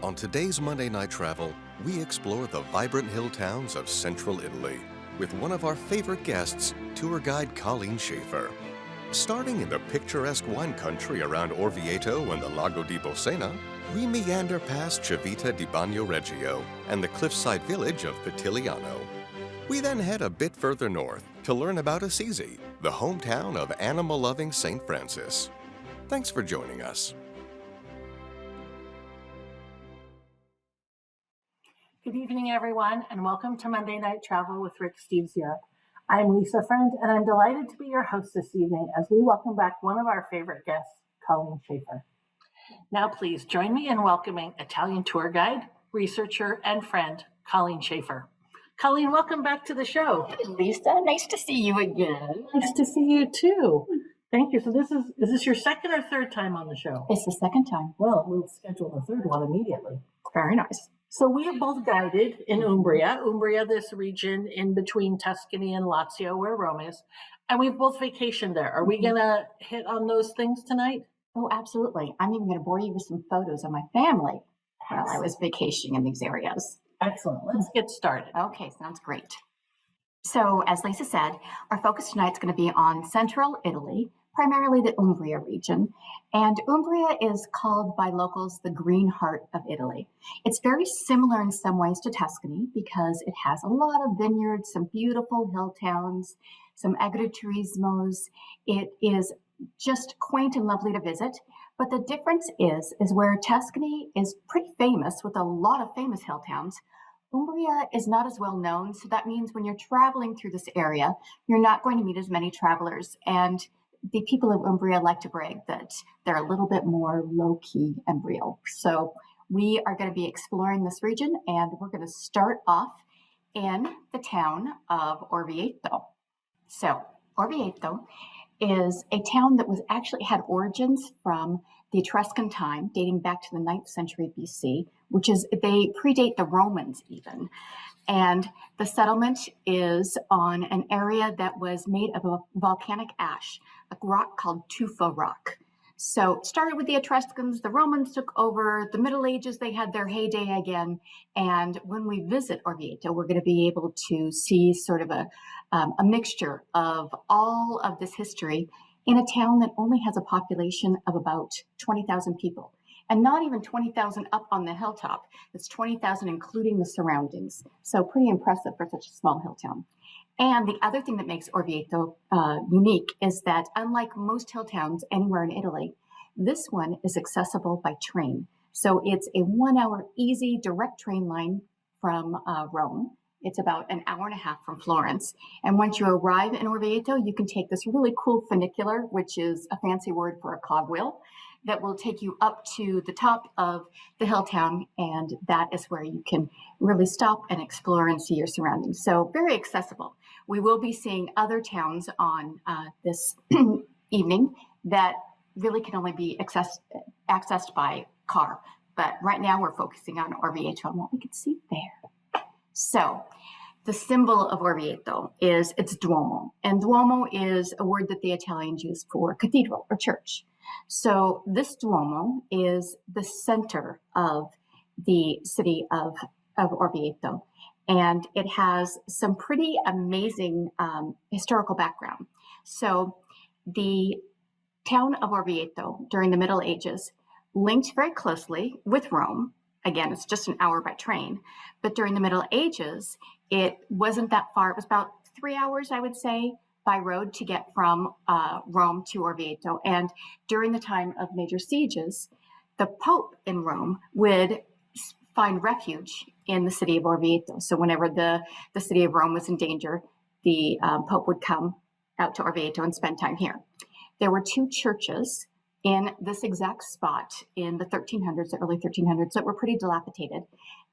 On today's Monday Night Travel, we explore the vibrant hill towns of central Italy with one of our favorite guests, tour guide Colleen Schaffer. Starting in the picturesque wine country around Orvieto and the Lago di Bolsena, we meander past Civita di Bagnoregio and the cliffside village of Pitigliano. We then head a bit further north to learn about Assisi, the hometown of animal-loving St. Francis. Thanks for joining us. Good evening, everyone, and welcome to Monday Night Travel with Rick Steves Europe. I'm Lisa Friend, and I'm delighted to be your host this evening as we welcome back one of our favorite guests, Colleen Schaffer. Now, please join me in welcoming Italian tour guide, researcher, and friend, Colleen Schaffer. Colleen, welcome back to the show. Lisa, nice to see you again. Nice to see you too. Thank you. So is this your second or third time on the show? It's the second time. Well, we'll schedule the third one immediately. Very nice. So we have both guided in Umbria, this region in between Tuscany and Lazio, where Rome is, and we've both vacationed there. Are we going to hit on those things tonight? Oh, absolutely. I'm even going to bore you with some photos of my family while I was vacationing in these areas. Excellent. Let's get started. Okay, sounds great. So as Lisa said, our focus tonight is going to be on central Italy, primarily the Umbria region. And Umbria is called by locals the green heart of Italy. It's very similar in some ways to Tuscany because it has a lot of vineyards, some beautiful hill towns, some agriturismos. It is just quaint and lovely to visit. But the difference is where Tuscany is pretty famous with a lot of famous hill towns, Umbria is not as well known. So that means when you're traveling through this area, you're not going to meet as many travelers. And the people of Umbria like to brag that they're a little bit more low-key and real. So we are going to be exploring this region, and we're going to start off in the town of Orvieto. So Orvieto is a town that was actually had origins from the Etruscan time, dating back to the 9th century BC, which is, they predate the Romans even. And the settlement is on an area that was made of a volcanic ash, a rock called tufa rock. So it started with the Etruscans, the Romans took over, the Middle Ages, they had their heyday again. And when we visit Orvieto, we're going to be able to see sort of a mixture of all of this history in a town that only has a population of about 20,000 people. And not even 20,000 up on the hilltop. It's 20,000 including the surroundings. So pretty impressive for such a small hill town. And the other thing that makes Orvieto unique is that unlike most hill towns anywhere in Italy, this one is accessible by train. So it's a 1 hour easy direct train line from Rome. It's about an hour and a half from Florence. And once you arrive in Orvieto, you can take this really cool funicular, which is a fancy word for a cogwheel, that will take you up to the top of the hill town, and that is where you can really stop and explore and see your surroundings. So very accessible. We will be seeing other towns on this evening that really can only be accessed by car. But right now we're focusing on Orvieto and what we can see there. So the symbol of Orvieto is its Duomo, and Duomo is a word that the Italians use for cathedral or church. So this Duomo is the center of the city of Orvieto, and it has some pretty amazing historical background. So the town of Orvieto during the Middle Ages linked very closely with Rome. Again, it's just an hour by train, but during the Middle Ages, it wasn't that far. It was about 3 hours, I would say, by road to get from Rome to Orvieto. And during the time of major sieges, the Pope in Rome would find refuge in the city of Orvieto. So whenever the city of Rome was in danger, the Pope would come out to Orvieto and spend time here. There were 2 churches in this exact spot in the 1300s, the early 1300s, that were pretty dilapidated.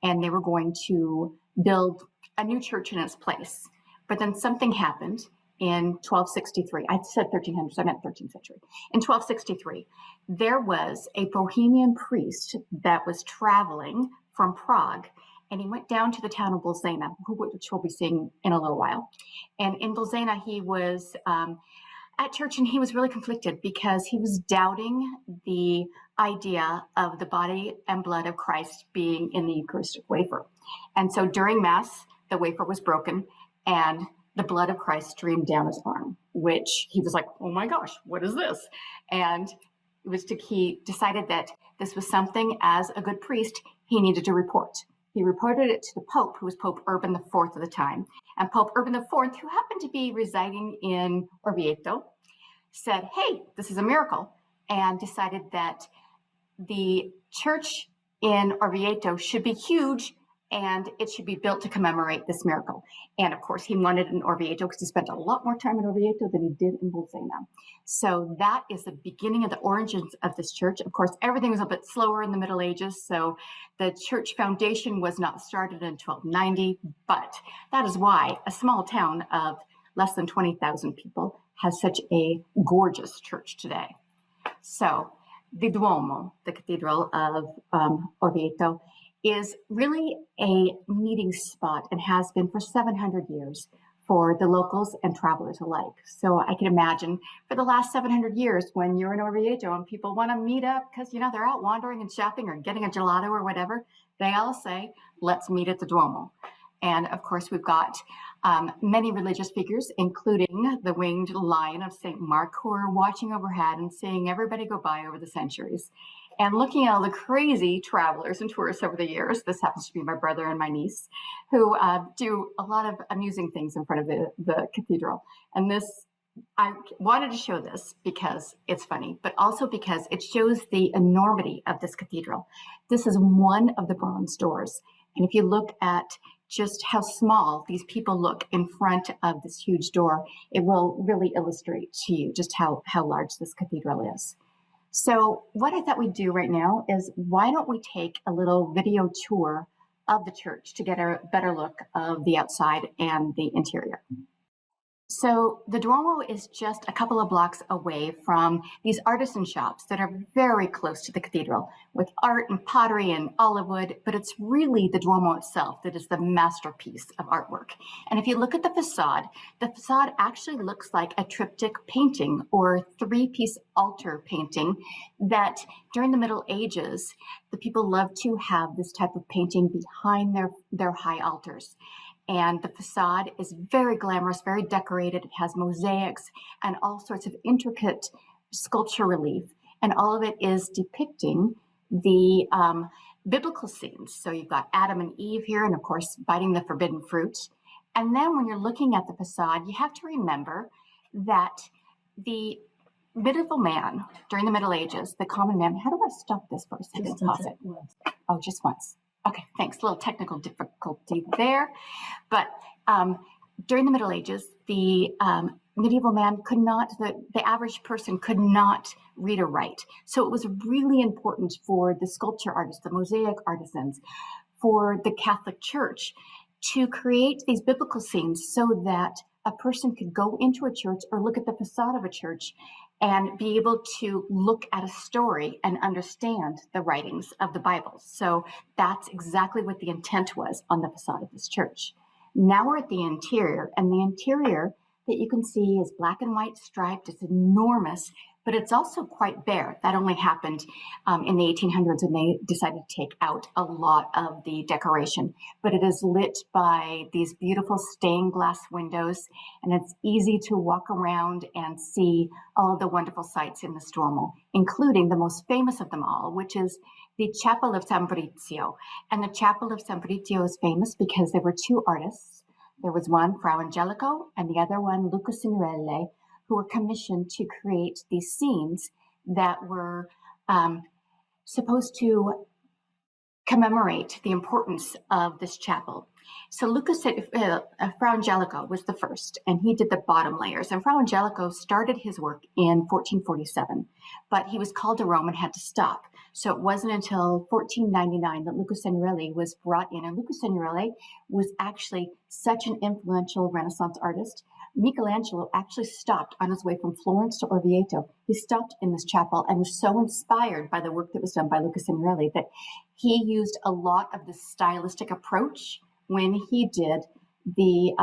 And they were going to build a new church in its place. But then something happened in 1263. I said 1300s, I meant 13th century. In 1263, there was a Bohemian priest that was traveling from Prague, and he went down to the town of Bolsena, which we'll be seeing in a little while. And in Bolsena, he was at church, and he was really conflicted because he was doubting the idea of the body and blood of Christ being in the Eucharistic wafer. And so during Mass, the wafer was broken and the blood of Christ streamed down his arm, which he was like, oh my gosh, what is this? And he decided that this was something, as a good priest, he needed to report. He reported it to the Pope, who was Pope Urban IV at the time. And Pope Urban IV, who happened to be residing in Orvieto, said, hey, this is a miracle, and decided that the church in Orvieto should be huge and it should be built to commemorate this miracle. And of course, he wanted in Orvieto because he spent a lot more time in Orvieto than he did in Bolsena. So that is the beginning of the origins of this church. Of course, everything was a bit slower in the Middle Ages, so the church foundation was not started in 1290, but that is why a small town of less than 20,000 people has such a gorgeous church today. So the Duomo, the Cathedral of Orvieto, is really a meeting spot and has been for 700 years for the locals and travelers alike. So I can imagine for the last 700 years when you're in Orvieto and people want to meet up because, they're out wandering and shopping or getting a gelato or whatever, they all say, let's meet at the Duomo. And of course, we've got many religious figures, including the winged lion of St. Mark, who are watching overhead and seeing everybody go by over the centuries. And looking at all the crazy travelers and tourists over the years, this happens to be my brother and my niece, who do a lot of amusing things in front of the cathedral. And I wanted to show this because it's funny, but also because it shows the enormity of this cathedral. This is one of the bronze doors. And if you look at just how small these people look in front of this huge door, it will really illustrate to you just how large this cathedral is. So what I thought we'd do right now is, why don't we take a little video tour of the church to get a better look of the outside and the interior. So the Duomo is just a couple of blocks away from these artisan shops that are very close to the cathedral, with art and pottery and olive wood, but it's really the Duomo itself that is the masterpiece of artwork. And if you look at the facade actually looks like a triptych painting or three-piece altar painting that during the Middle Ages, the people loved to have this type of painting behind their high altars. And the facade is very glamorous, very decorated. It has mosaics and all sorts of intricate sculpture relief. And all of it is depicting the biblical scenes. So you've got Adam and Eve here, and of course, biting the forbidden fruit. And then when you're looking at the facade, you have to remember that the medieval man during the Middle Ages, the common man, how do I stop this for a second? Pause it. Oh, just once. Okay, thanks. A little technical difficulty there. But during the Middle Ages, the medieval man could not, the average person could not read or write. So it was really important for the sculpture artists, the mosaic artisans, for the Catholic Church to create these biblical scenes so that a person could go into a church or look at the facade of a church and be able to look at a story and understand the writings of the Bible. So that's exactly what the intent was on the facade of this church. Now we're at the interior, and the interior that you can see is black and white striped. It's enormous, but it's also quite bare. That only happened in the 1800s when they decided to take out a lot of the decoration. But it is lit by these beautiful stained glass windows, and it's easy to walk around and see all of the wonderful sights in this Duomo, including the most famous of them all, which is the Chapel of San Brizio. And the Chapel of San Brizio is famous because there were two artists. There was one, Fra Angelico, and the other one, Luca Signorelli, who were commissioned to create these scenes that were supposed to commemorate the importance of this chapel. So Fra Angelico was the first, and he did the bottom layers. And Fra Angelico started his work in 1447, but he was called to Rome and had to stop. So it wasn't until 1499 that Luca Signorelli was brought in. And Luca Signorelli was actually such an influential Renaissance artist. Michelangelo actually stopped on his way from Florence to Orvieto. He stopped in this chapel and was so inspired by the work that was done by Luca Signorelli that he used a lot of this stylistic approach when he did the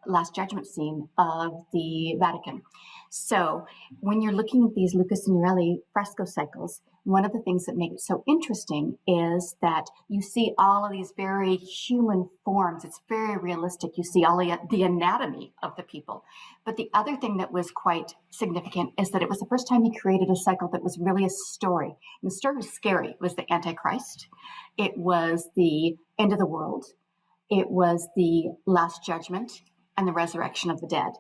Last Judgment scene of the Vatican. So when you're looking at these Luca Signorelli fresco cycles, one of the things that make it so interesting is that you see all of these very human forms. It's very realistic. You see all the anatomy of the people. But the other thing that was quite significant is that it was the first time he created a cycle that was really a story. And the story was scary. It was the Antichrist. It was the end of the world. It was the Last Judgment and the resurrection of the dead.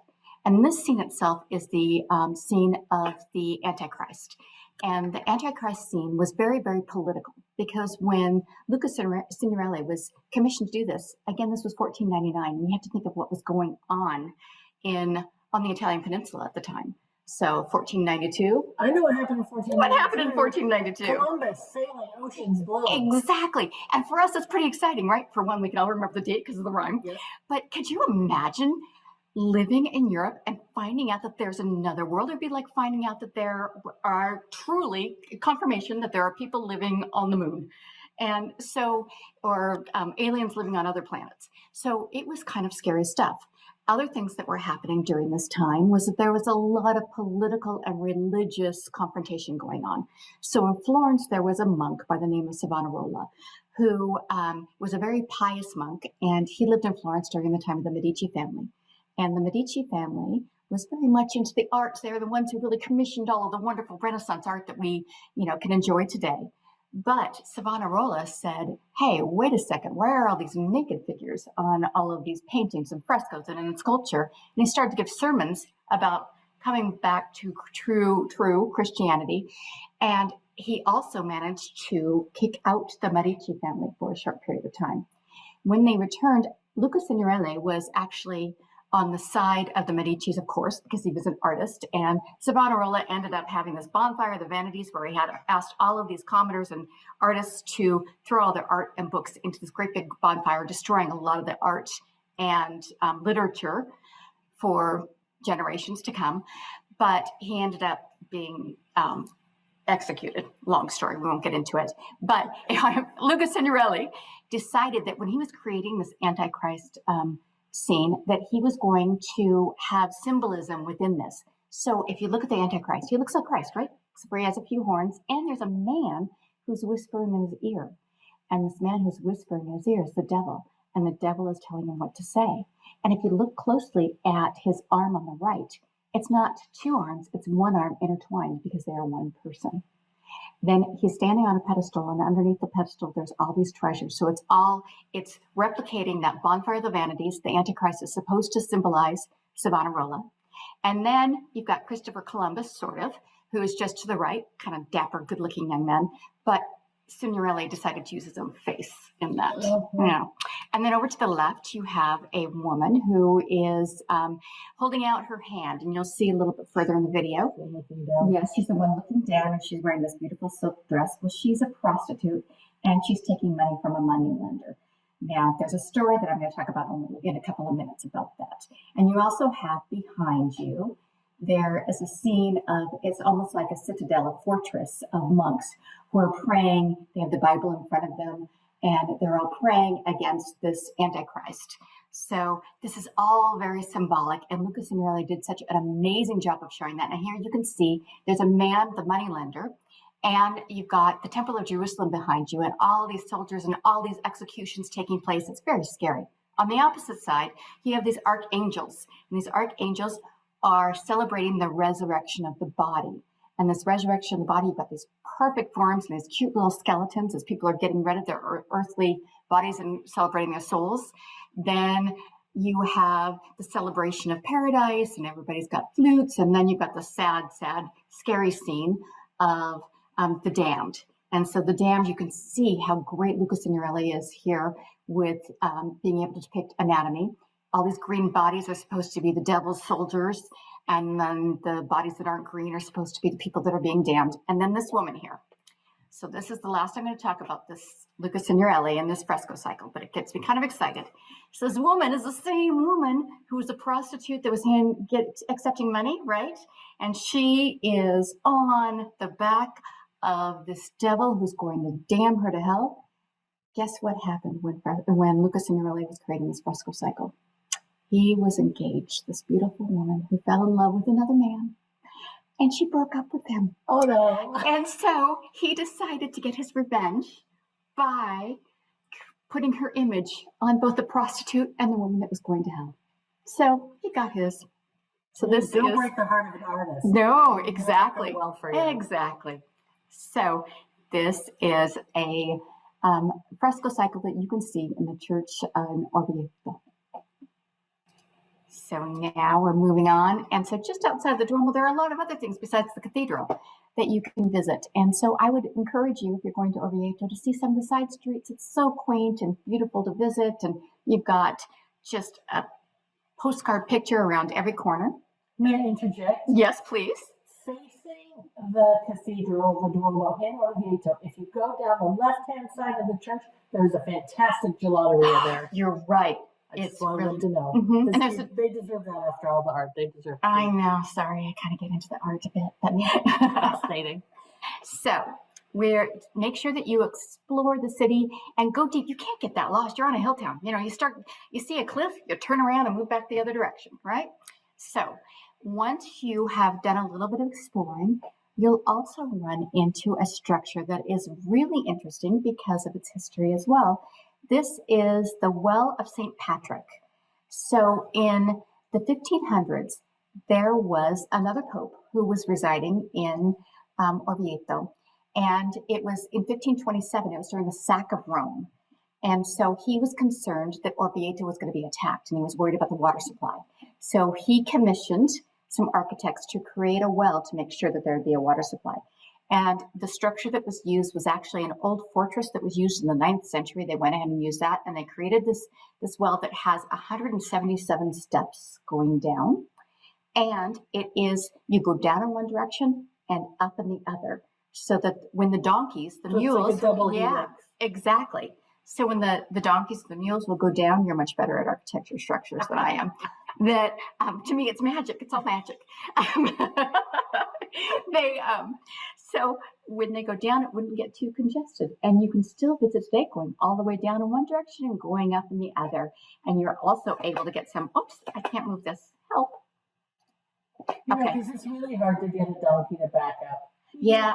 And this scene itself is the scene of the Antichrist. And the Antichrist scene was very, very political, because when Luca Signorelli was commissioned to do this, again, this was 1499, and you have to think of what was going on on the Italian peninsula at the time. So 1492. I know what happened in 1492. What happened in 1492? Columbus sailing oceans blue. Exactly. And for us, it's pretty exciting, right? For one, we can all remember the date because of the rhyme. Yes. But could you imagine living in Europe and finding out that there's another world? It'd be like finding out that there are truly confirmation that there are people living on the moon. And so, or aliens living on other planets. So it was kind of scary stuff. Other things that were happening during this time was that there was a lot of political and religious confrontation going on. So in Florence, there was a monk by the name of Savonarola, who was a very pious monk, and he lived in Florence during the time of the Medici family. And the Medici family was very much into the arts. They're the ones who really commissioned all of the wonderful Renaissance art that we, can enjoy today. But Savonarola said, hey, wait a second, why are all these naked figures on all of these paintings and frescoes and in sculpture? And he started to give sermons about coming back to true Christianity. And he also managed to kick out the Medici family for a short period of time. When they returned, Luca Signorelli was actually on the side of the Medicis, of course, because he was an artist. And Savonarola ended up having this bonfire of the vanities, where he had asked all of these commoners and artists to throw all their art and books into this great big bonfire, destroying a lot of the art and literature for generations to come. But he ended up being executed. Long story, we won't get into it. But Luca Signorelli decided that when he was creating this Antichrist scene, that he was going to have symbolism within this. So if you look at the Antichrist, he looks like Christ, right? Except for he has a few horns, and there's a man who's whispering in his ear. And this man who's whispering in his ear is the devil, and the devil is telling him what to say. And if you look closely at his arm on the right, it's not two arms, it's one arm intertwined, because they are one person. Then he's standing on a pedestal, and underneath the pedestal, there's all these treasures. So it's replicating that bonfire of the vanities. The Antichrist is supposed to symbolize Savonarola. And then you've got Christopher Columbus, sort of, who is just to the right, kind of dapper, good-looking young man. But Signorelli decided to use his own face in that. Yeah. And then over to the left, you have a woman who is holding out her hand, and you'll see a little bit further in the video. Yes, she's the one looking down, and she's wearing this beautiful silk dress. Well, she's a prostitute, and she's taking money from a moneylender. Now, there's a story that I'm going to talk about in a couple of minutes about that. And you also have behind you, there is a scene of, it's almost like a citadel, a fortress of monks who are praying. They have the Bible in front of them, and they're all praying against this Antichrist. So this is all very symbolic, and Luca Signorelli did such an amazing job of showing that. And here you can see there's a man, the moneylender, and you've got the Temple of Jerusalem behind you, and all these soldiers and all these executions taking place. It's very scary. On the opposite side, you have these archangels, and these archangels are celebrating the resurrection of the body. And this resurrection of the body, you've got these perfect forms and these cute little skeletons as people are getting rid of their earthly bodies and celebrating their souls. Then you have the celebration of paradise, and everybody's got flutes. And then you've got the sad, scary scene of the damned. And so the damned, you can see how great Luca Signorelli is here with being able to depict anatomy. All these green bodies are supposed to be the devil's soldiers, and then the bodies that aren't green are supposed to be the people that are being damned. And then this woman here. So this is the last I'm going to talk about this Luca Signorelli and this fresco cycle, but it gets me kind of excited. So this woman is the same woman who was a prostitute that was accepting money, right? And she is on the back of this devil who's going to damn her to hell. Guess what happened when Luca Signorelli was creating this fresco cycle? He was engaged, this beautiful woman who fell in love with another man, and she broke up with him. Oh, no. And so he decided to get his revenge by putting her image on both the prostitute and the woman that was going to hell. So he got his. So this don't is, break the heart of an artist. No, exactly. Well for you. Exactly. So this is a fresco cycle that you can see in the church in Orvieto. So now we're moving on. And so just outside the Duomo, there are a lot of other things besides the cathedral that you can visit. And so I would encourage you, if you're going to Orvieto, to see some of the side streets. It's so quaint and beautiful to visit. And you've got just a postcard picture around every corner. May I interject? Yes, please. Facing the cathedral, the Duomo in Orvieto, if you go down the left-hand side of the church, there's a fantastic gelateria there. You're right. It's wanted to know. Mm-hmm. And they deserve that after all the art. They deserve. I know. Sorry, I kind of get into the art a bit, but fascinating. So make sure that you explore the city and go deep. You can't get that lost. You're on a hill town. You know, you see a cliff, you turn around and move back the other direction, right? So once you have done a little bit of exploring, you'll also run into a structure that is really interesting because of its history as well. This is the Well of St. Patrick. So in the 1500s, there was another pope who was residing in Orvieto. And it was in 1527, it was during the sack of Rome. And so he was concerned that Orvieto was going to be attacked, and he was worried about the water supply. So he commissioned some architects to create a well to make sure that there would be a water supply. And the structure that was used was actually an old fortress that was used in the 9th century. They went ahead and used that, and they created this well that has 177 steps going down. And it is, you go down in one direction and up in the other. So that when the donkeys, the mules, like a double helix. Exactly. So when the donkeys and the mules will go down, you're much better at architecture structures than I am. That to me, it's magic. It's all magic. So when they go down, it wouldn't get too congested, and you can still visit today, going all the way down in one direction and going up in the other. And you're also able to get some. Oops, I can't move this. Help. Okay, because it's really hard to get a donkey to back up. Yeah.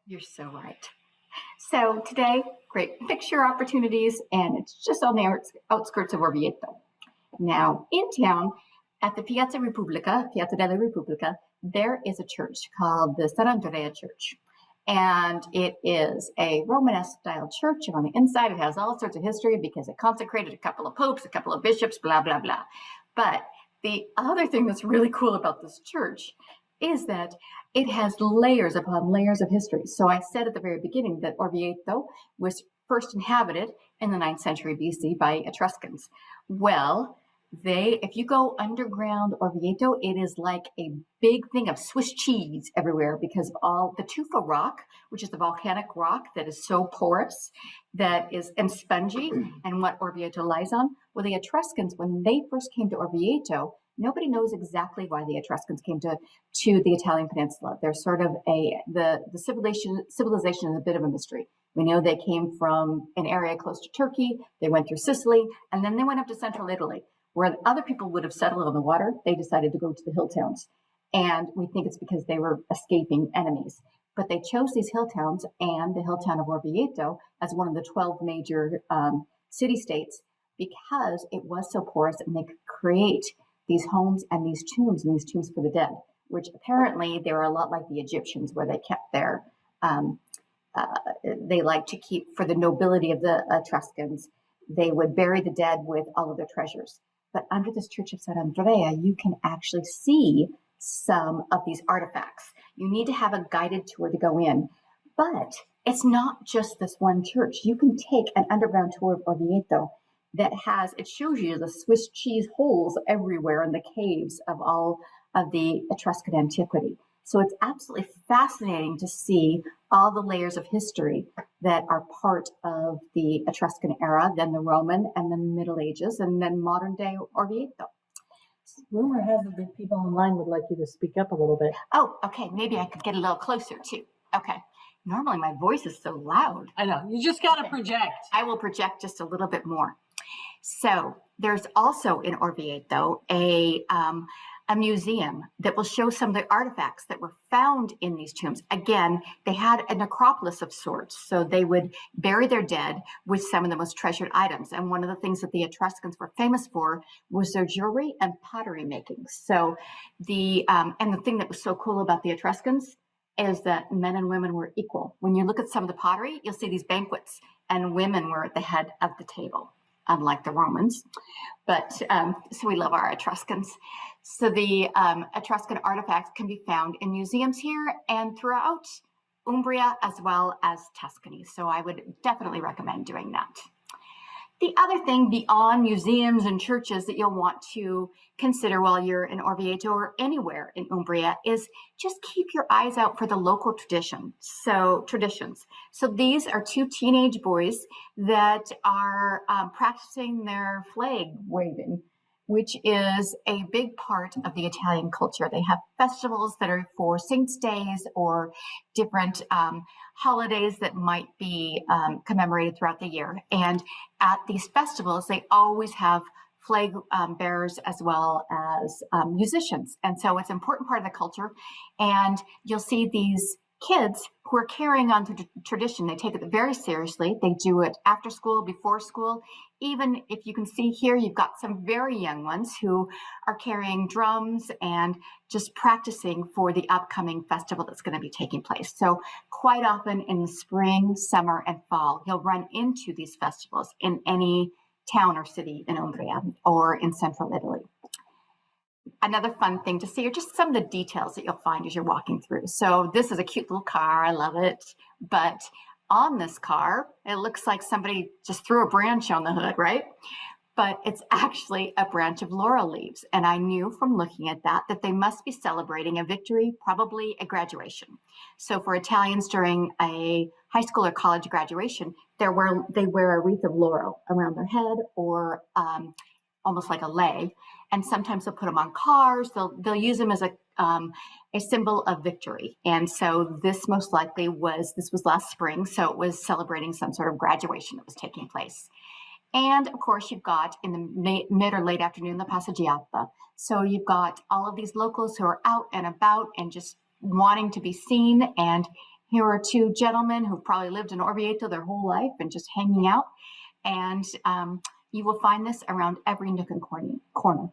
You're so right. So today, great picture opportunities, and it's just on the outskirts of Orvieto. Now, in town, at the Piazza della Repubblica, there is a church called the San Andrea Church. And it is a Romanesque-style church, and on the inside it has all sorts of history because it consecrated a couple of popes, a couple of bishops, blah, blah, blah. But the other thing that's really cool about this church is that it has layers upon layers of history. So I said at the very beginning that Orvieto was first inhabited in the 9th century BC by Etruscans. Well, if you go underground Orvieto, it is like a big thing of Swiss cheese everywhere because of all the tufa rock, which is the volcanic rock that is so porous and spongy, and what Orvieto lies on. Well, the Etruscans, when they first came to Orvieto, nobody knows exactly why the Etruscans came to the Italian peninsula. They're sort of the civilization is a bit of a mystery. We know they came from an area close to Turkey, they went through Sicily, and then they went up to central Italy. Where other people would have settled on the water, they decided to go to the hill towns. And we think it's because they were escaping enemies. But they chose these hill towns and the hill town of Orvieto as one of the 12 major city-states because it was so porous, and they could create these homes and these tombs for the dead, which apparently they were a lot like the Egyptians, where they kept their, they like to keep, for the nobility of the Etruscans, they would bury the dead with all of their treasures. But under this Church of San Andrea, you can actually see some of these artifacts. You need to have a guided tour to go in. But it's not just this one church. You can take an underground tour of Orvieto it shows you the Swiss cheese holes everywhere in the caves of all of the Etruscan antiquity. So it's absolutely fascinating to see all the layers of history that are part of the Etruscan era, then the Roman, and then the Middle Ages, and then modern day Orvieto. Rumor has it that people online would like you to speak up a little bit. Oh, okay. Maybe I could get a little closer too. Okay. Normally my voice is so loud. I know. You just got to project. I will project just a little bit more. So there's also in Orvieto a museum that will show some of the artifacts that were found in these tombs. Again, they had a necropolis of sorts, so they would bury their dead with some of the most treasured items. And one of the things that the Etruscans were famous for was their jewelry and pottery making. So and the thing that was so cool about the Etruscans is that men and women were equal. When you look at some of the pottery, you'll see these banquets, and women were at the head of the table, unlike the Romans. But so we love our Etruscans. So the Etruscan artifacts can be found in museums here and throughout Umbria as well as Tuscany. So I would definitely recommend doing that. The other thing beyond museums and churches that you'll want to consider while you're in Orvieto or anywhere in Umbria is just keep your eyes out for the local traditions. So these are two teenage boys that are practicing their flag waving, which is a big part of the Italian culture. They have festivals that are for saints' days or different holidays that might be commemorated throughout the year. And at these festivals, they always have flag bearers as well as musicians. And so it's an important part of the culture. And you'll see these kids who are carrying on the tradition. They take it very seriously. They do it after school, before school. Even if you can see here, you've got some very young ones who are carrying drums and just practicing for the upcoming festival that's going to be taking place. So quite often in the spring, summer, and fall, you'll run into these festivals in any town or city in Umbria or in central Italy. Another fun thing to see are just some of the details that you'll find as you're walking through. So this is a cute little car. I love it. But on this car, it looks like somebody just threw a branch on the hood, right? But it's actually a branch of laurel leaves. And I knew from looking at that they must be celebrating a victory, probably a graduation. So for Italians during a high school or college graduation, they wear a wreath of laurel around their head or almost like a lei. And sometimes they'll put them on cars. They'll use them as a symbol of victory. And so this most likely was last spring. So it was celebrating some sort of graduation that was taking place. And of course, you've got in the mid or late afternoon, the passeggiata. So you've got all of these locals who are out and about and just wanting to be seen. And here are two gentlemen who probably lived in Orvieto their whole life and just hanging out. And you will find this around every nook and corner.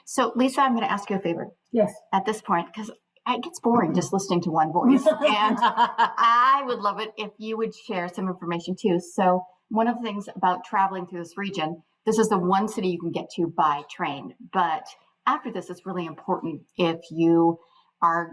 So Lisa, I'm going to ask you a favor. Yes. At this point, because it gets boring just listening to one voice. And I would love it if you would share some information too. So one of the things about traveling through this region, this is the one city you can get to by train. But after this, it's really important if you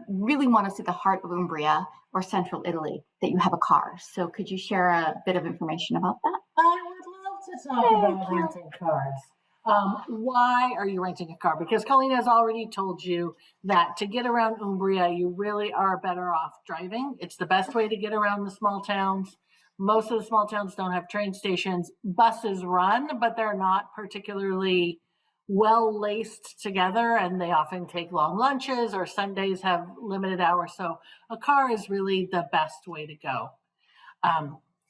really want to see the heart of Umbria or central Italy, that you have a car. So could you share a bit of information about that? I would love to talk about renting cars. Why are you renting a car? Because Colleen has already told you that to get around Umbria, you really are better off driving. It's the best way to get around the small towns. Most of the small towns don't have train stations. Buses run, but they're not particularly well laced together, and they often take long lunches, or Sundays have limited hours. So a car is really the best way to go.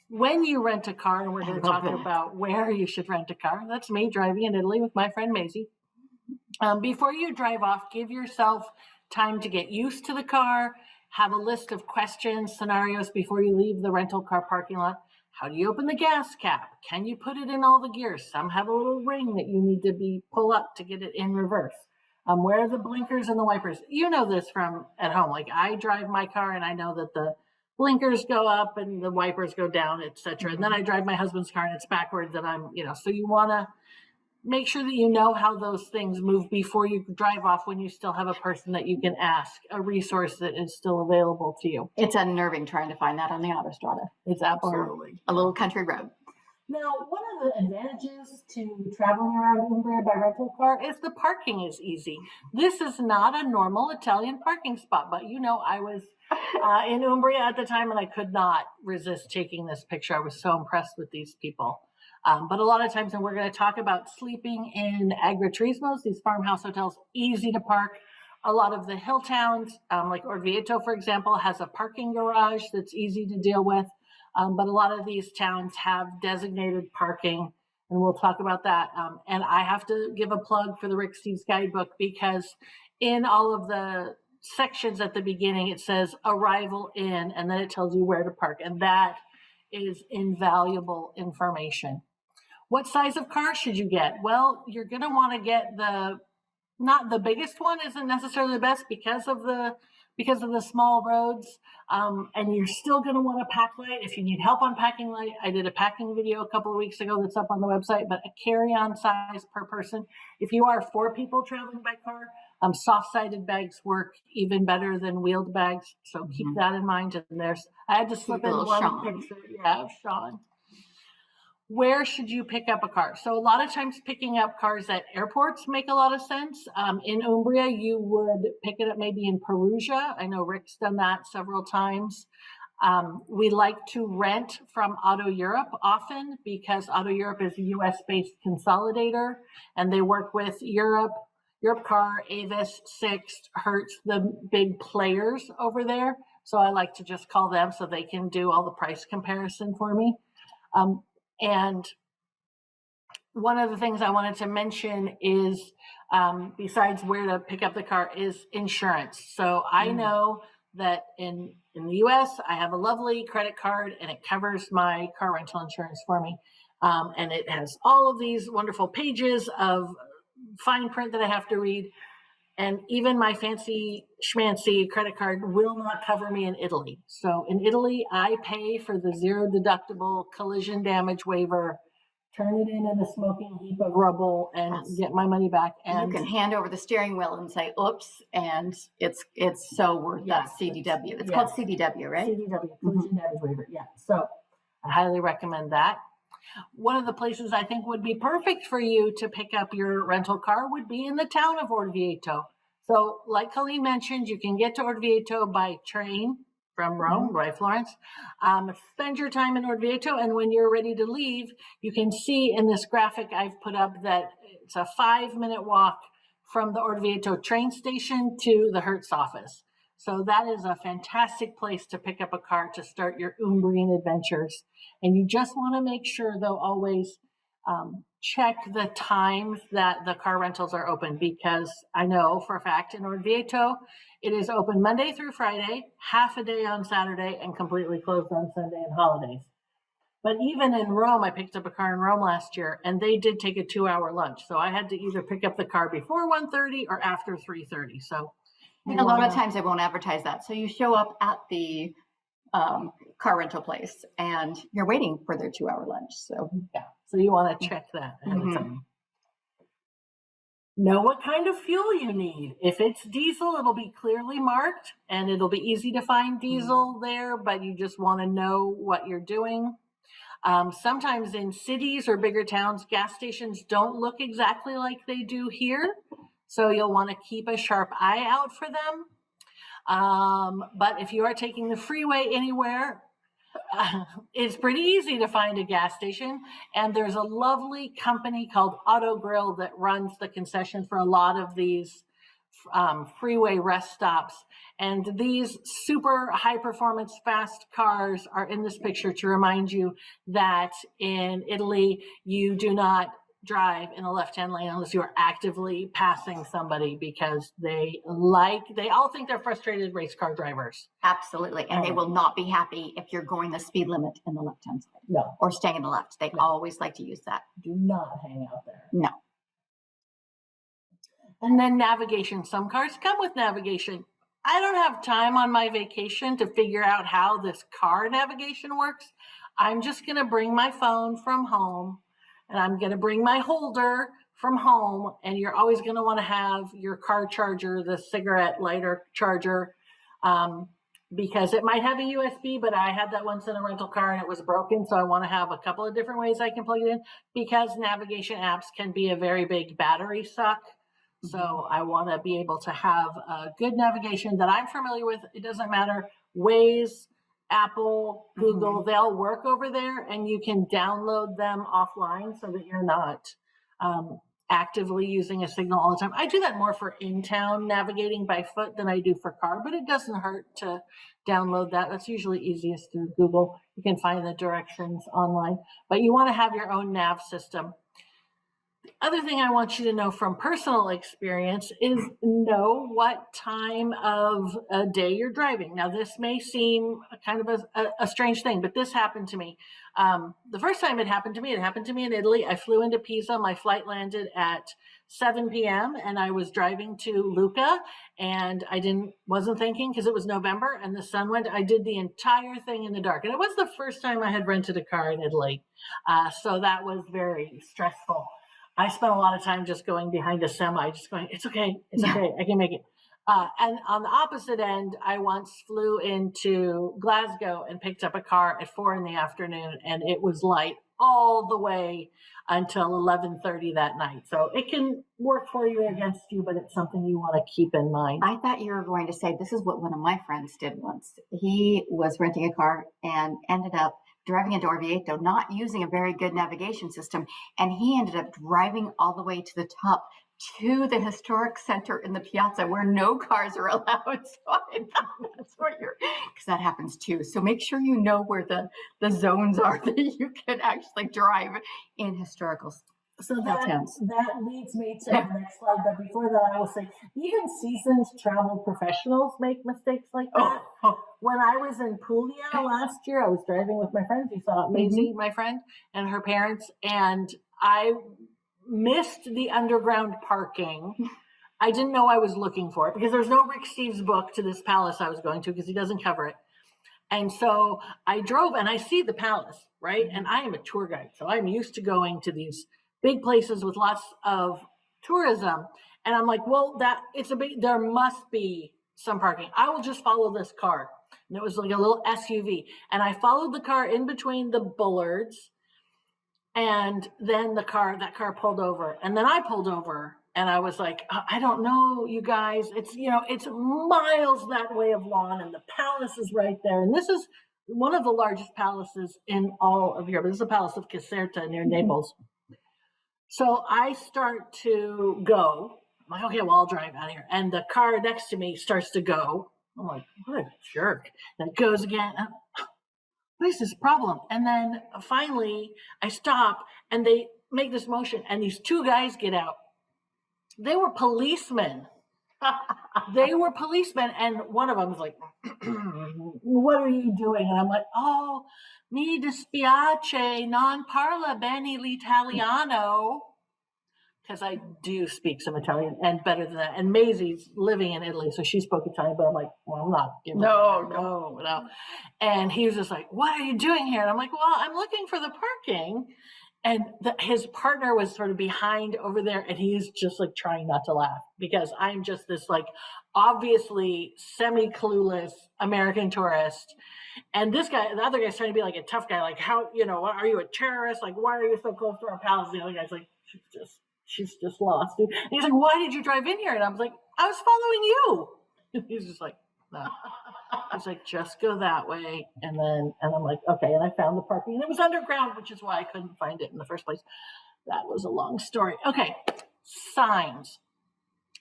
When you rent a car, and we're going to talk about where you should rent a car. That's me driving in Italy with my friend Maisie. Before you drive off, give yourself time to get used to the car. Have a list of questions, scenarios before you leave the rental car parking lot. How do you open the gas cap? Can you put it in all the gears? Some have a little ring that you need to pull up to get it in reverse. Where are the blinkers and the wipers? You know this from at home. Like I drive my car and I know that the blinkers go up and the wipers go down, etc. And then I drive my husband's car and it's backwards and so you want to make sure that you know how those things move before you drive off, when you still have a person that you can ask, a resource that is still available to you. It's unnerving trying to find that on the autostrada. It's absolutely a little country road. Now, one of the advantages to traveling around Umbria by rental car is the parking is easy. This is not a normal Italian parking spot, but I was in Umbria at the time and I could not resist taking this picture. I was so impressed with these people. But a lot of times, and we're going to talk about sleeping in agriturismos, these farmhouse hotels, easy to park. A lot of the hill towns, like Orvieto, for example, has a parking garage that's easy to deal with. But a lot of these towns have designated parking and we'll talk about that. And I have to give a plug for the Rick Steves guidebook, because in all of the sections at the beginning, it says arrival in, and then it tells you where to park. And that is invaluable information. What size of car should you get? Well, you're going to want to get not the biggest one isn't necessarily the best because of the small roads. And you're still going to want a pack light. If you need help on packing light, I did a packing video a couple of weeks ago that's up on the website, but a carry-on size per person. If you are 4 people traveling by car, soft-sided bags work even better than wheeled bags. So keep that in mind. And I had to slip in one picture of Sean. Where should you pick up a car? So a lot of times picking up cars at airports make a lot of sense. In Umbria, you would pick it up maybe in Perugia. I know Rick's done that several times. We like to rent from Auto Europe often, because Auto Europe is a US-based consolidator, and they work with Europe Car, Avis, Sixt, Hertz, the big players over there. So I like to just call them so they can do all the price comparison for me. And one of the things I wanted to mention is, besides where to pick up the car, is insurance. So I know that in the US, I have a lovely credit card, and it covers my car rental insurance for me. And it has all of these wonderful pages of fine print that I have to read. And even my fancy schmancy credit card will not cover me in Italy. So in Italy, I pay for the 0 deductible collision damage waiver, turn it in a smoking heap of rubble, and get my money back. And you can hand over the steering wheel and say, oops, and it's so worth that CDW. It's called CDW, right? CDW, collision damage waiver, yeah. So I highly recommend that. One of the places I think would be perfect for you to pick up your rental car would be in the town of Orvieto. So like Colleen mentioned, you can get to Orvieto by train from Rome, by Florence. Spend your time in Orvieto, and when you're ready to leave, you can see in this graphic I've put up that it's a 5-minute walk from the Orvieto train station to the Hertz office. So that is a fantastic place to pick up a car to start your Umbrian adventures. And you just want to make sure, though, always check the times that the car rentals are open, because I know for a fact in Orvieto, it is open Monday through Friday, half a day on Saturday, and completely closed on Sunday and holidays. But even in Rome, I picked up a car in Rome last year, and they did take a 2-hour lunch. So I had to either pick up the car before 1:30 or after 3:30. So and a lot of times they won't advertise that. So you show up at the car rental place and you're waiting for their 2-hour lunch. So so you want to check that ahead of time. Know what kind of fuel you need. If it's diesel, it'll be clearly marked, and it'll be easy to find diesel there, but you just want to know what you're doing. Sometimes in cities or bigger towns, gas stations don't look exactly like they do here. So you'll want to keep a sharp eye out for them. But if you are taking the freeway anywhere, it's pretty easy to find a gas station. And there's a lovely company called Auto Grill that runs the concession for a lot of these freeway rest stops. And these super high performance fast cars are in this picture to remind you that in Italy, you do not drive in a left-hand lane unless you are actively passing somebody, because they all think they're frustrated race car drivers. Absolutely. And they will not be happy if you're going the speed limit in the left-hand side. No. Or staying in the left. They always like to use that. Do not hang out there. No. And then navigation. Some cars come with navigation. I don't have time on my vacation to figure out how this car navigation works. I'm just going to bring my phone from home, and I'm going to bring my holder from home. And you're always going to want to have your car charger, the cigarette lighter charger, because it might have a USB, but I had that once in a rental car and it was broken. So I want to have a couple of different ways I can plug it in, because navigation apps can be a very big battery suck. So I want to be able to have a good navigation that I'm familiar with. It doesn't matter. Waze, Apple, Google, they all work over there, and you can download them offline so that you're not actively using a signal all the time. I do that more for in-town navigating by foot than I do for car, but it doesn't hurt to download that. That's usually easiest through Google. You can find the directions online, but you want to have your own nav system. Other thing I want you to know from personal experience is know what time of day you're driving. Now, this may seem kind of a strange thing, but this happened to me. The first time it happened to me in Italy. I flew into Pisa. My flight landed at 7 p.m. and I was driving to Lucca, and I wasn't thinking because it was November and the sun went. I did the entire thing in the dark, and it was the first time I had rented a car in Italy, so that was very stressful. I spent a lot of time just going behind a semi, just going, it's okay, I can make it. And on the opposite end, I once flew into Glasgow and picked up a car at 4 p.m, and it was light all the way until 11:30 that night. So it can work for you or against you, but it's something you want to keep in mind. I thought you were going to say, this is what one of my friends did once. He was renting a car and ended up driving into Orvieto, not using a very good navigation system. And he ended up driving all the way to the top to the historic center in the piazza where no cars are allowed. So I thought that's what because that happens too. So make sure you know where the zones are that you can actually drive in historical So that leads me to the next slide. But before that, I will say, even seasoned travel professionals make mistakes like that. When I was in Puglia last year, I was driving with my friends. You saw Maisie, my friend, and her parents, and I missed the underground parking. I didn't know I was looking for it because there's no Rick Steves book to this palace I was going to because he doesn't cover it. And so I drove and I see the palace, right? And I am a tour guide, so I'm used to going to these big places with lots of tourism. And I'm like, well, there must be some parking. I will just follow this car. And it was like a little SUV. And I followed the car in between the bullards. And then that car pulled over. And then I pulled over. And I was like, I don't know, you guys. It's miles that way of lawn. And the palace is right there. And this is one of the largest palaces in all of Europe. This is the Palace of Caserta near Naples. So I start to go. I'm like, okay, well, I'll drive out of here. And the car next to me starts to go. I'm like, what a jerk. And it goes again. What is this problem? And then finally I stop and they make this motion and these two guys get out. They were policemen. And one of them was like, what are you doing? And I'm like, oh, mi dispiace, non parla bene l'italiano. Because I do speak some Italian and better than that. And Maisie's living in Italy, so she spoke Italian, but I'm like, well, I'm not giving no. And he was just like, what are you doing here? And I'm like, well, I'm looking for the parking. And his partner was sort of behind over there, and he's just like trying not to laugh because I'm just this like obviously semi-clueless American tourist. And the other guy's trying to be like a tough guy, like, how, are you a terrorist? Like, why are you so close to our palace? The other guy's like, she's just lost, dude. And he's like, why did you drive in here? And I was like, I was following you. And he's just like, no. He's like, just go that way. And I'm like, okay. And I found the parking, and it was underground, which is why I couldn't find it in the first place. That was a long story. Okay, signs.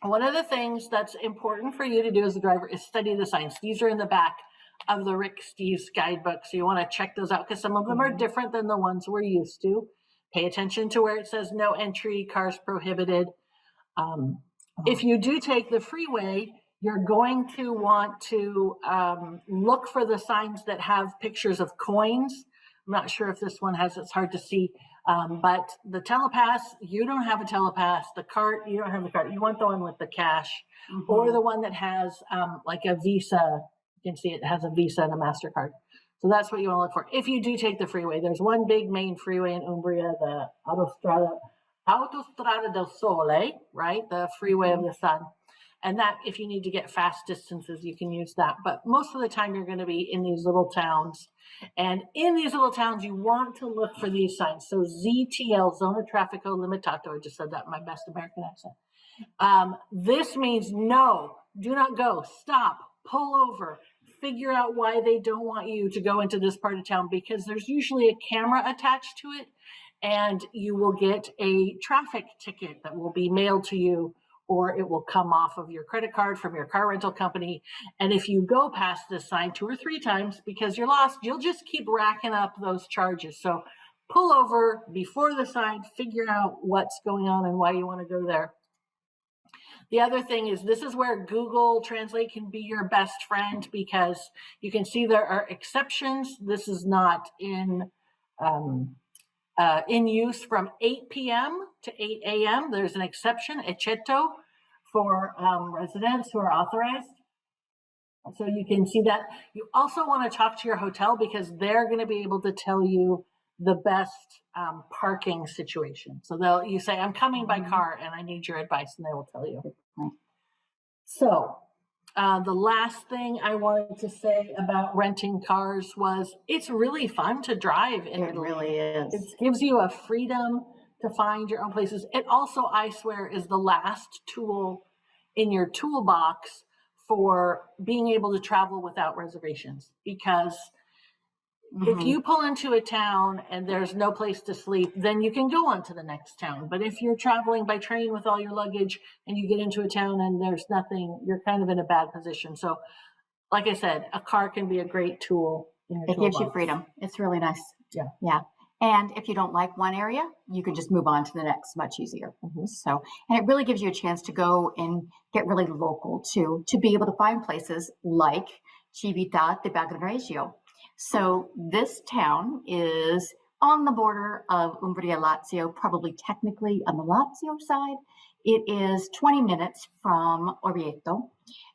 One of the things that's important for you to do as a driver is study the signs. These are in the back of the Rick Steves guidebook, so you want to check those out because some of them are different than the ones we're used to. Pay attention to where it says no entry, cars prohibited. If you do take the freeway, you're going to want to look for the signs that have pictures of coins. I'm not sure if this one has, it's hard to see. But the telepass, you don't have a telepass. The cart, you don't have the cart. You want the one with the cash or the one that has like a Visa. You can see it has a Visa and a MasterCard. So that's what you want to look for. If you do take the freeway, there's one big main freeway in Umbria, the Autostrada del Sole, right? The freeway of the sun. And that, if you need to get fast distances, you can use that. But most of the time, you're going to be in these little towns. And in these little towns, you want to look for these signs. So ZTL, Zona Traffico Limitato, I just said that in my best American accent. This means no, do not go, stop, pull over, figure out why they don't want you to go into this part of town, because there's usually a camera attached to it. and you will get a traffic ticket that will be mailed to you, or it will come off of your credit card from your car rental company. And if you go past this sign 2 or 3 times because you're lost, you'll just keep racking up those charges. So pull over before the sign, figure out what's going on and why you want to go there. The other thing is, this is where Google Translate can be your best friend, because you can see there are exceptions. This is not in use from 8 p.m. to 8 a.m. There's an exception, ecceto, for residents who are authorized. So you can see that. You also want to talk to your hotel, because they're going to be able to tell you the best parking situation. So you say, I'm coming by car and I need your advice, and they will tell you. So the last thing I wanted to say about renting cars was, it's really fun to drive in Italy. It really is. It gives you a freedom to find your own places. It also, I swear, is the last tool in your toolbox for being able to travel without reservations, because if you pull into a town and there's no place to sleep, then you can go on to the next town. But if you're traveling by train with all your luggage and you get into a town and there's nothing, you're kind of in a bad position. So like I said, a car can be a great tool in your toolbox. Gives you freedom. It's really nice. Yeah. Yeah. And if you don't like one area, you can just move on to the next much easier. So, and it really gives you a chance to go and get really local too, to be able to find places like Civita di Bagnoregio. So this town is on the border of Umbria, Lazio, probably technically on the Lazio side. It is 20 minutes from Orvieto.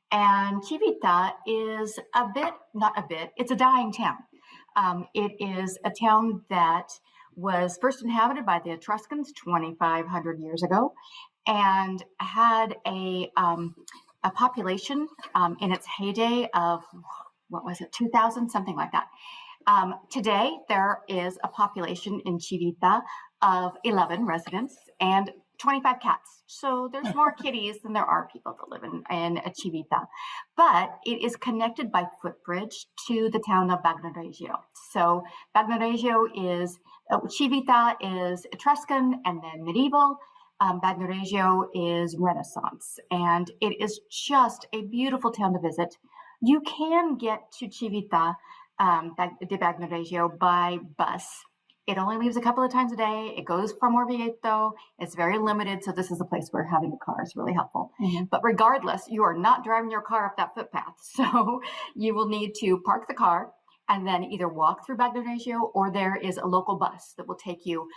And Civita is it's a dying town. It is a town that was first inhabited by the Etruscans 2,500 years ago, and had a population in its heyday of, 2,000, something like that. Today, there is a population in Civita of 11 residents and 25 cats. So there's more kitties than there are people that live in Civita. But it is connected by footbridge to the town of Bagnoregio. So Bagnoregio Civita is Etruscan and then medieval. Bagnoregio is Renaissance. And it is just a beautiful town to visit. You can get to Civita di Bagnoregio by bus. It only leaves a couple of times a day. It goes from Orvieto. It's very limited. So this is a place where having a car is really helpful. But regardless, you are not driving your car up that footpath. So you will need to park the car and then either walk through Bagnoregio, or there is a local bus that will take you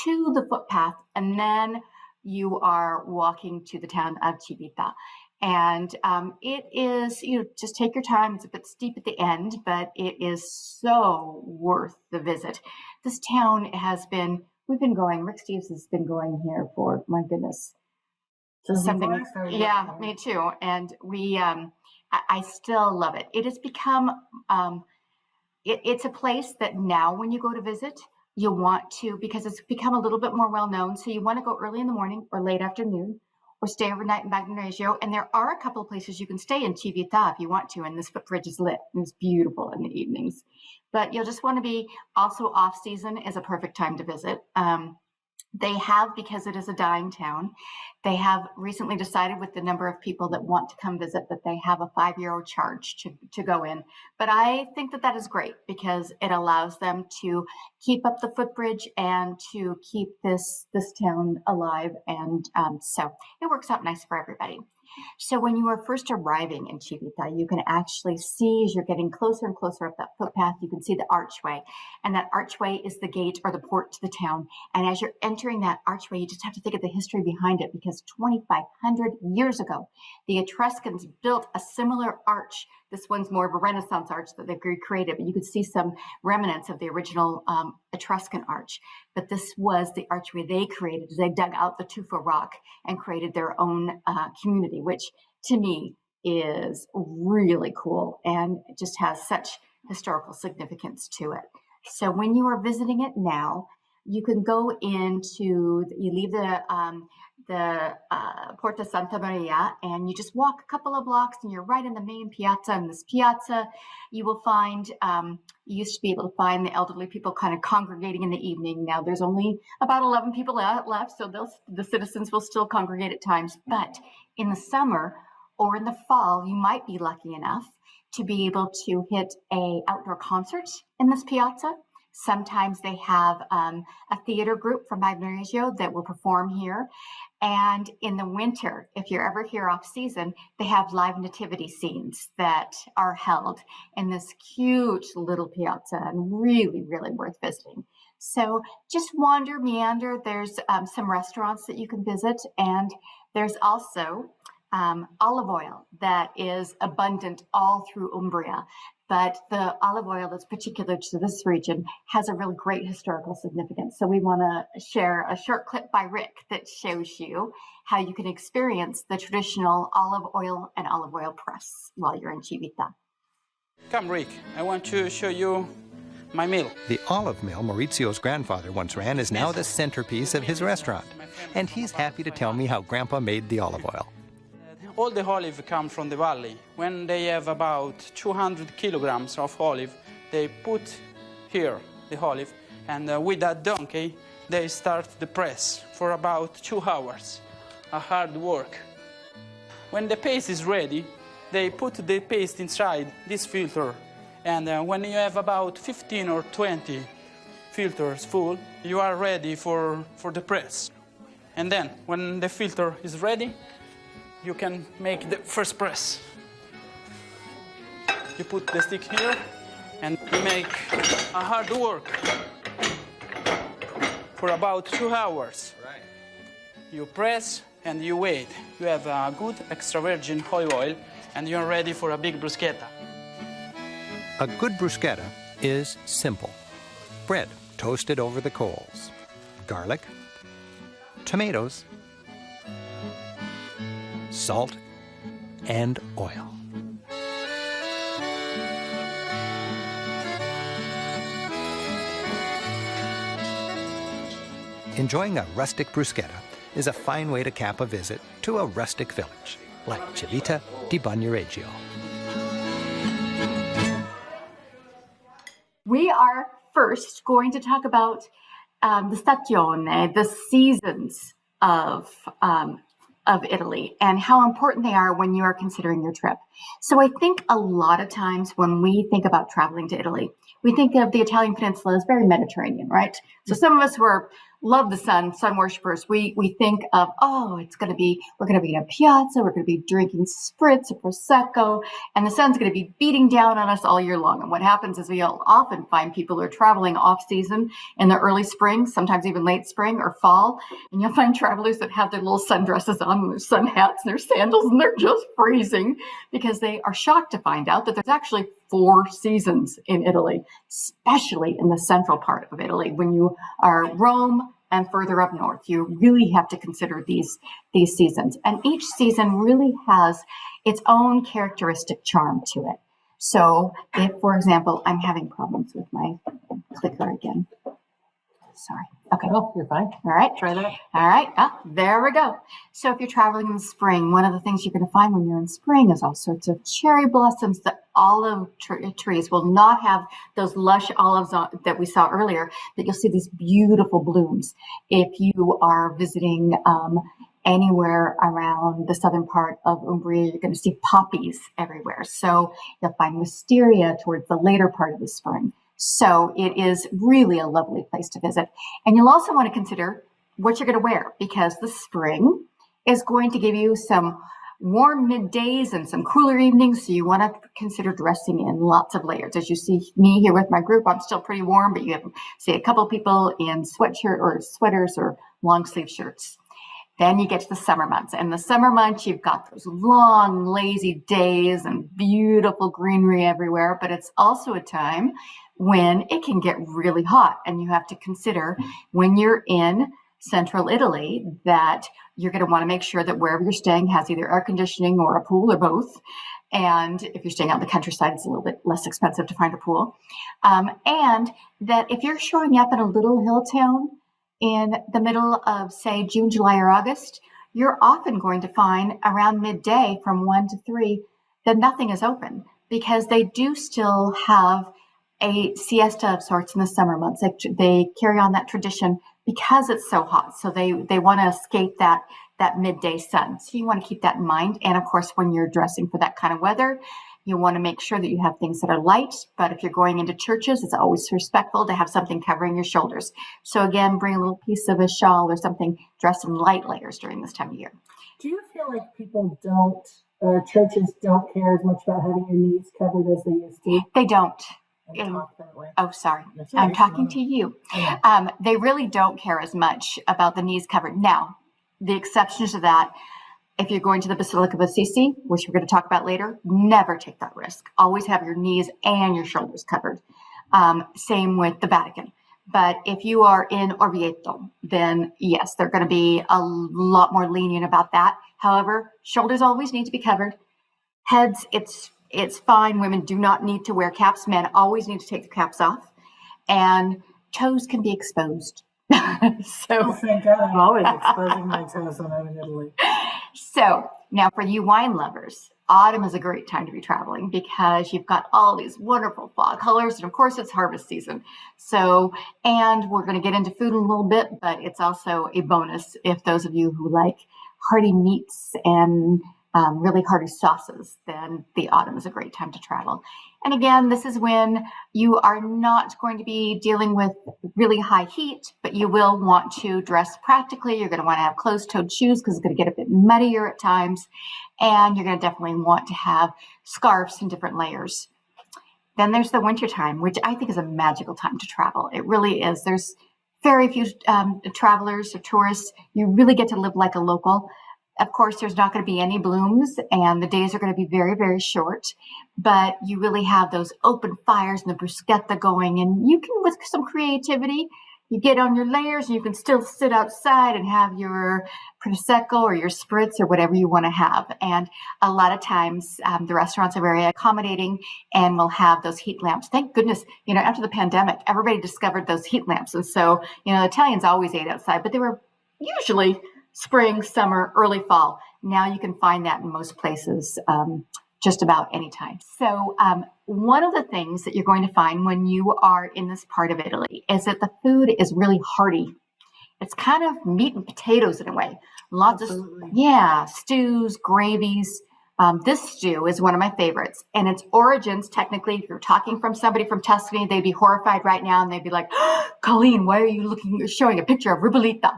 to the footpath. And then you are walking to the town of Civita. And it is, just take your time. It's a bit steep at the end, but it is so worth the visit. This town we've been going, Rick Steves has been going here for, my goodness. Something, yeah, me too. And I still love it. It has become, it's a place that now when you go to visit, you want to, because it's become a little bit more well-known. So you want to go early in the morning or late afternoon, or stay overnight in Bagnoregio. And there are a couple of places you can stay in Civita if you want to, and this footbridge is lit and it's beautiful in the evenings. But you'll just want to be, also off-season is a perfect time to visit. They have, because it is a dying town, they have recently decided with the number of people that want to come visit that they have a €5 charge to go in. But I think that is great, because it allows them to keep up the footbridge and to keep this town alive. And so it works out nice for everybody. So when you are first arriving in Civita, you can actually see, as you're getting closer and closer up that footpath, you can see the archway. And that archway is the gate or the port to the town. And as you're entering that archway, you just have to think of the history behind it, because 2,500 years ago, the Etruscans built a similar arch. This one's more of a Renaissance arch that they've recreated, but you could see some remnants of the original Etruscan arch. But this was the archway they created. They dug out the tufa rock and created their own community, which to me is really cool and it just has such historical significance to it. So when you are visiting it now, you can go into, you leave the Porta Santa Maria, and you just walk a couple of blocks and you're right in the main piazza. In this piazza, you will find, you used to be able to find the elderly people kind of congregating in the evening. Now there's only about 11 people left, so the citizens will still congregate at times. But in the summer or in the fall, you might be lucky enough to be able to hit a outdoor concert in this piazza. Sometimes they have a theater group from Bagnoregio that will perform here. And in the winter, if you're ever here off season, they have live nativity scenes that are held in this cute little piazza, and really, really worth visiting. So just wander, meander. There's some restaurants that you can visit, and there's also olive oil that is abundant all through Umbria. But the olive oil that's particular to this region has a real great historical significance. So we want to share a short clip by Rick that shows you how you can experience the traditional olive oil and olive oil press while you're in Civita. Come, Rick, I want to show you my mill. The olive mill Maurizio's grandfather once ran is now the centerpiece of his restaurant. And he's happy to tell me how Grandpa made the olive oil. All the olive come from the valley. When they have about 200 kilograms of olive, they put here the olive, and with that donkey, they start the press for about 2 hours. A hard work. When the paste is ready, they put the paste inside this filter, and when you have about 15 or 20 filters full, you are ready for the press. And then, when the filter is ready, you can make the first press. You put the stick here and you make a hard work for about 2 hours. Right. You press and you wait. You have a good extra virgin olive oil and you're ready for a big bruschetta. A good bruschetta is simple. Bread toasted over the coals, garlic, tomatoes, salt, and oil. Enjoying a rustic bruschetta is a fine way to cap a visit to a rustic village, like Civita di Bagnoregio. We are first going to talk about the stagione, the seasons of Italy, and how important they are when you are considering your trip. So I think a lot of times when we think about traveling to Italy, we think of the Italian peninsula as very Mediterranean, right? So some of us who love the sun worshipers, we think of, we're going to be in a piazza, we're going to be drinking spritz or prosecco, and the sun's going to be beating down on us all year long. And what happens is we'll often find people who are traveling off season in the early spring, sometimes even late spring or fall, and you'll find travelers that have their little sundresses on, and their sun hats and their sandals, and they're just freezing because they are shocked to find out that there's actually 4 seasons in Italy, especially in the central part of Italy. When you are Rome and further up north, you really have to consider these seasons. And each season really has its own characteristic charm to it. So if, for example, I'm having problems with my clicker again. Sorry. Okay. Oh, you're fine. All right. Try that. All right. There we go. So if you're traveling in the spring, one of the things you're going to find when you're in spring is all sorts of cherry blossoms. The olive trees will not have those lush olives that we saw earlier, but you'll see these beautiful blooms. If you are visiting anywhere around the southern part of Umbria, you're going to see poppies everywhere. So you'll find wisteria towards the later part of the spring. So it is really a lovely place to visit. And you'll also want to consider what you're going to wear, because the spring is going to give you some warm middays and some cooler evenings. So you want to consider dressing in lots of layers. As you see me here with my group, I'm still pretty warm, but you have, say, a couple people in sweatshirt or sweaters or long sleeve shirts. Then you get to the summer months. And the summer months, you've got those long, lazy days and beautiful greenery everywhere. But it's also a time when it can get really hot. And you have to consider when you're in central Italy that you're going to want to make sure that wherever you're staying has either air conditioning or a pool or both. And if you're staying out in the countryside, it's a little bit less expensive to find a pool. And that if you're showing up in a little hill town, in the middle of, say, June, July, or August, you're often going to find around midday from 1 to 3 that nothing is open, because they do still have a siesta of sorts in the summer months. They carry on that tradition because it's so hot. So they want to escape that midday sun. So you want to keep that in mind. And of course, when you're dressing for that kind of weather, you want to make sure that you have things that are light. But if you're going into churches, it's always respectful to have something covering your shoulders. So again, bring a little piece of a shawl or something, dressed in light layers during this time of year. Do you feel like churches don't care as much about having your knees covered as they used to? They don't. Talk that way. Oh, sorry. That's I'm right. talking to you. They really don't care as much about the knees covered. Now, the exceptions to that, if you're going to the Basilica of Assisi, which we're going to talk about later, never take that risk. Always have your knees and your shoulders covered. Same with the Vatican. But if you are in Orvieto, then yes, they're going to be a lot more lenient about that. However, shoulders always need to be covered. Heads, it's fine. Women do not need to wear caps. Men always need to take the caps off. And toes can be exposed. Oh, thank God, I'm always exposing my toes when I'm in Italy. So now for you wine lovers, autumn is a great time to be traveling because you've got all these wonderful fall colors. And of course, it's harvest season. So, and we're going to get into food in a little bit, but it's also a bonus if those of you who like hearty meats and really hearty sauces, then the autumn is a great time to travel. And again, this is when you are not going to be dealing with really high heat, but you will want to dress practically. You're going to want to have closed-toed shoes because it's going to get a bit muddier at times. And you're going to definitely want to have scarves in different layers. Then there's the winter time, which I think is a magical time to travel. It really is. There's very few travelers or tourists. You really get to live like a local. Of course, there's not going to be any blooms and the days are going to be very, very short, but you really have those open fires and the bruschetta going, and you can, with some creativity, you get on your layers and you can still sit outside and have your prosecco or your spritz or whatever you want to have. And a lot of times the restaurants are very accommodating and will have those heat lamps. Thank goodness, after the pandemic, everybody discovered those heat lamps. And so, the Italians always ate outside, but they were usually spring, summer, early fall. Now you can find that in most places just about any time. So one of the things that you're going to find when you are in this part of Italy is that the food is really hearty. It's kind of meat and potatoes in a way. Lots Absolutely. of, stews, gravies. This stew is one of my favorites. And its origins, technically, if you're talking from somebody from Tuscany, they'd be horrified right now. And they'd be like, oh, Colleen, why are you showing a picture of ribollita?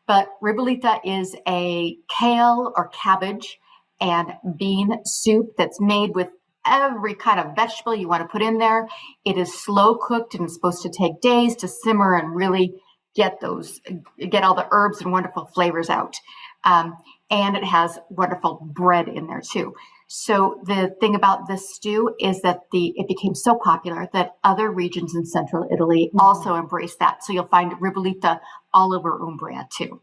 But ribollita is a kale or cabbage and bean soup that's made with every kind of vegetable you want to put in there. It is slow cooked and it's supposed to take days to simmer and really get all the herbs and wonderful flavors out. And it has wonderful bread in there too. So the thing about this stew is that it became so popular that other regions in central Italy also embraced that. So you'll find ribollita all over Umbria too.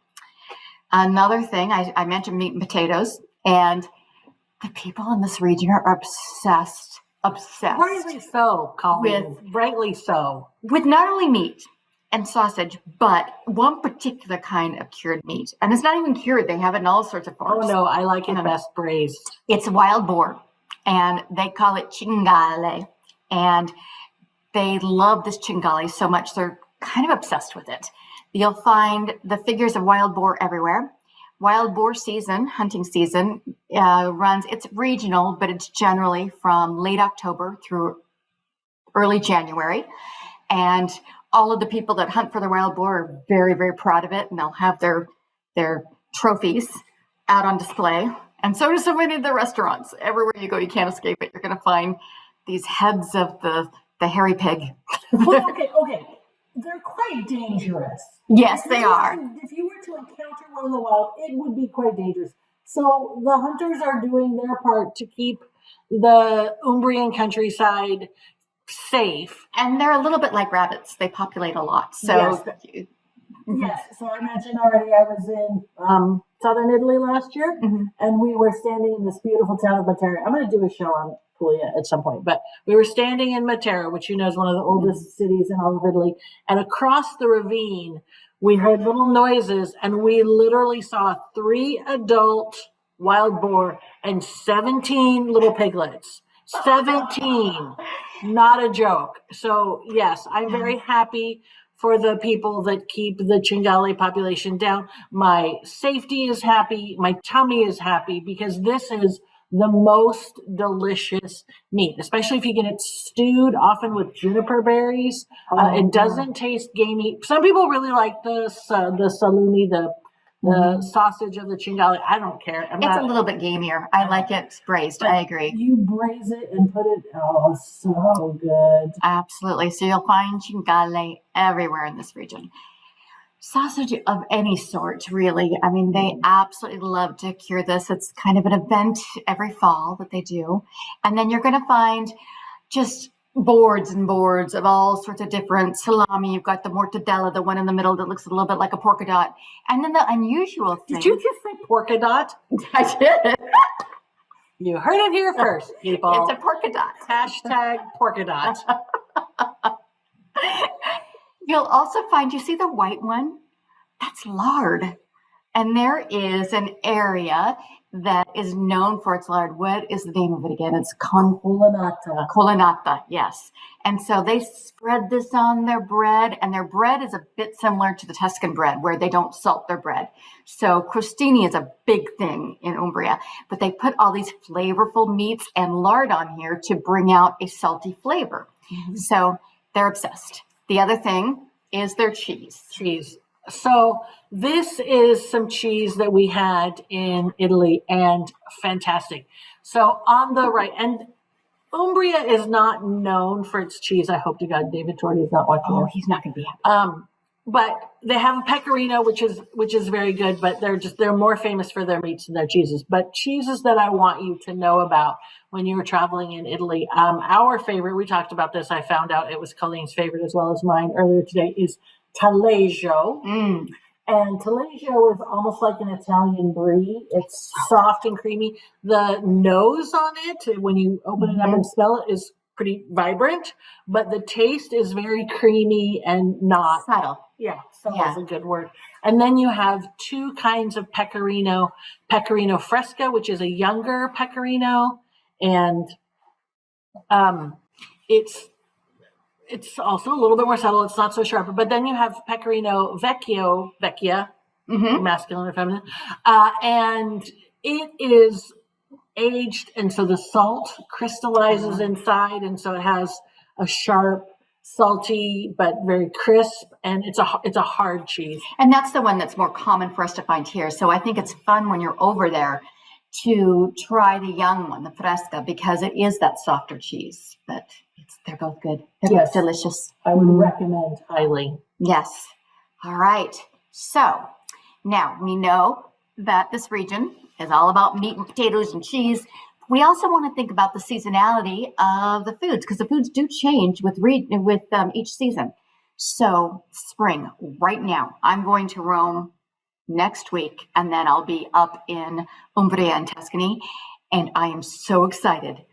Another thing, I mentioned meat and potatoes, and the people in this region are obsessed. Rightly so, Colleen. Rightly so. With not only meat and sausage, but one particular kind of cured meat. And it's not even cured. They have it in all sorts of forms. Oh, no, I like it best braised. It's wild boar, and they call it cingale. And they love this cingale so much, they're kind of obsessed with it. You'll find the figures of wild boar everywhere. Wild boar season, hunting season, it's regional, but it's generally from late October through early January. And all of the people that hunt for the wild boar are very, very proud of it, and they'll have their trophies out on display. And so do so many of the restaurants. Everywhere you go, you can't escape it. You're going to find these heads of the hairy pig. Well, okay. They're quite dangerous. Yes, they are. If you were to encounter one in the wild, it would be quite dangerous. So the hunters are doing their part to keep the Umbrian countryside safe. And they're a little bit like rabbits. They populate a lot. So yes. So I mentioned already I was in southern Italy last year, and we were standing in this beautiful town of Matera. I'm going to do a show on Puglia at some point, but we were standing in Matera, which is one of the oldest cities in all of Italy, and across the ravine we heard little noises, and we literally saw 3 adult wild boar and 17 little piglets. 17, not a joke. So yes, I'm very happy for the people that keep the Cingale population down. My safety is happy. My tummy is happy because this is the most delicious meat, especially if you get it stewed, often with juniper berries. It doesn't taste gamey. Some people really like the salumi, the sausage of the Cingale. I don't care. It's a little bit gamier. I like it braised. I agree. You braise it and put it, oh, so good. Absolutely. So you'll find Cingale everywhere in this region. Sausage of any sort, really. I mean, they absolutely love to cure this. It's kind of an event every fall that they do. And then you're going to find just boards and boards of all sorts of different salami. You've got the mortadella, the one in the middle that looks a little bit like a polka dot. And then the unusual thing. Did you just say polka dot? I did. You heard it here first, people. It's a polka dot. Hashtag polka dot. You'll also find, you see the white one? That's lard. And there is an area that is known for its lard. What is the name of it again? It's Collinata. Collinata, yes. And so they spread this on their bread, and their bread is a bit similar to the Tuscan bread, where they don't salt their bread. So crostini is a big thing in Umbria, but they put all these flavorful meats and lard on here to bring out a salty flavor. Mm-hmm. So they're obsessed. The other thing is their cheese. Cheese. So this is some cheese that we had in Italy, and fantastic. So on the right, and Umbria is not known for its cheese. I hope to God David Torti is not watching. Oh, he's not going to be happy. But they have a pecorino, which is very good, but they're more famous for their meats than their cheeses. But cheeses that I want you to know about when you're traveling in Italy, our favorite, we talked about this, I found out it was Colleen's favorite as well as mine earlier today, is Taleggio. And Taleggio is almost like an Italian brie. It's soft and creamy. The nose on it, when you open it up and smell it, is pretty vibrant, but the taste is very creamy and not subtle. Yeah, subtle is a good word. And then you have 2 kinds of pecorino. Pecorino fresca, which is a younger pecorino, and it's also a little bit more subtle. It's not so sharp. But then you have pecorino vecchia, masculine or feminine, and it is aged, and so the salt crystallizes inside, and so it has a sharp, salty but very crisp, and it's a hard cheese. And that's the one that's more common for us to find here. So I think it's fun when you're over there to try the young one, the fresca, because it is that softer cheese. But they're both good. They're both delicious. I would recommend highly. Yes. All right. So now we know that this region is all about meat and potatoes and cheese. We also want to think about the seasonality of the foods, because the foods do change with each season. So spring, right now, I'm going to Rome next week, and then I'll be up in Umbria and Tuscany, and I am so excited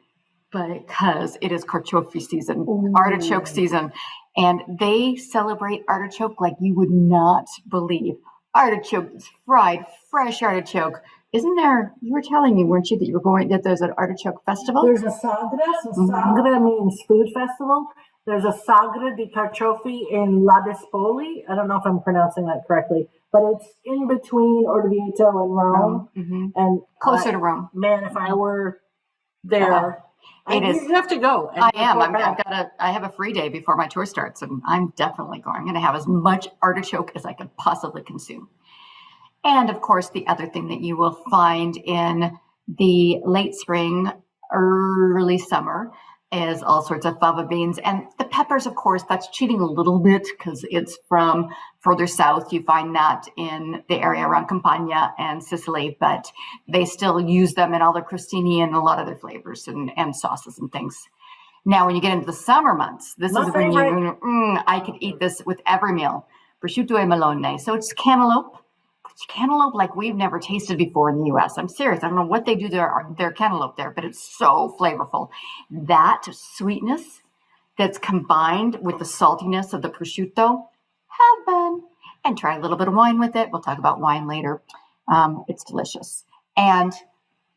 because it is carciofi season, artichoke season, and they celebrate artichoke like you would not believe. Artichoke is fried, fresh artichoke. Isn't there, you were telling me, weren't you, that there's an artichoke festival? There's a Sagra. So Sagra means food festival. There's a Sagra di Carciofi in La Dispoli. I don't know if I'm pronouncing that correctly, but it's in between Orvieto and Rome. And closer to Rome. Man, if I were there, you have to go. I am. I have a free day before my tour starts, and I'm definitely going. I'm going to have as much artichoke as I can possibly consume. And of course, the other thing that you will find in the late spring, early summer is all sorts of fava beans. And the peppers, of course, that's cheating a little bit because it's from further south. You find that in the area around Campania and Sicily, but they still use them in all their crostini and a lot of their flavors and sauces and things. Now, when you get into the summer months, this is when I could eat this with every meal. Prosciutto e melone. So it's cantaloupe. It's cantaloupe like we've never tasted before in the U.S. I'm serious. I don't know what they do their cantaloupe there, but it's so flavorful. That sweetness that's combined with the saltiness of the prosciutto, heaven. and try a little bit of wine with it. We'll talk about wine later. It's delicious. And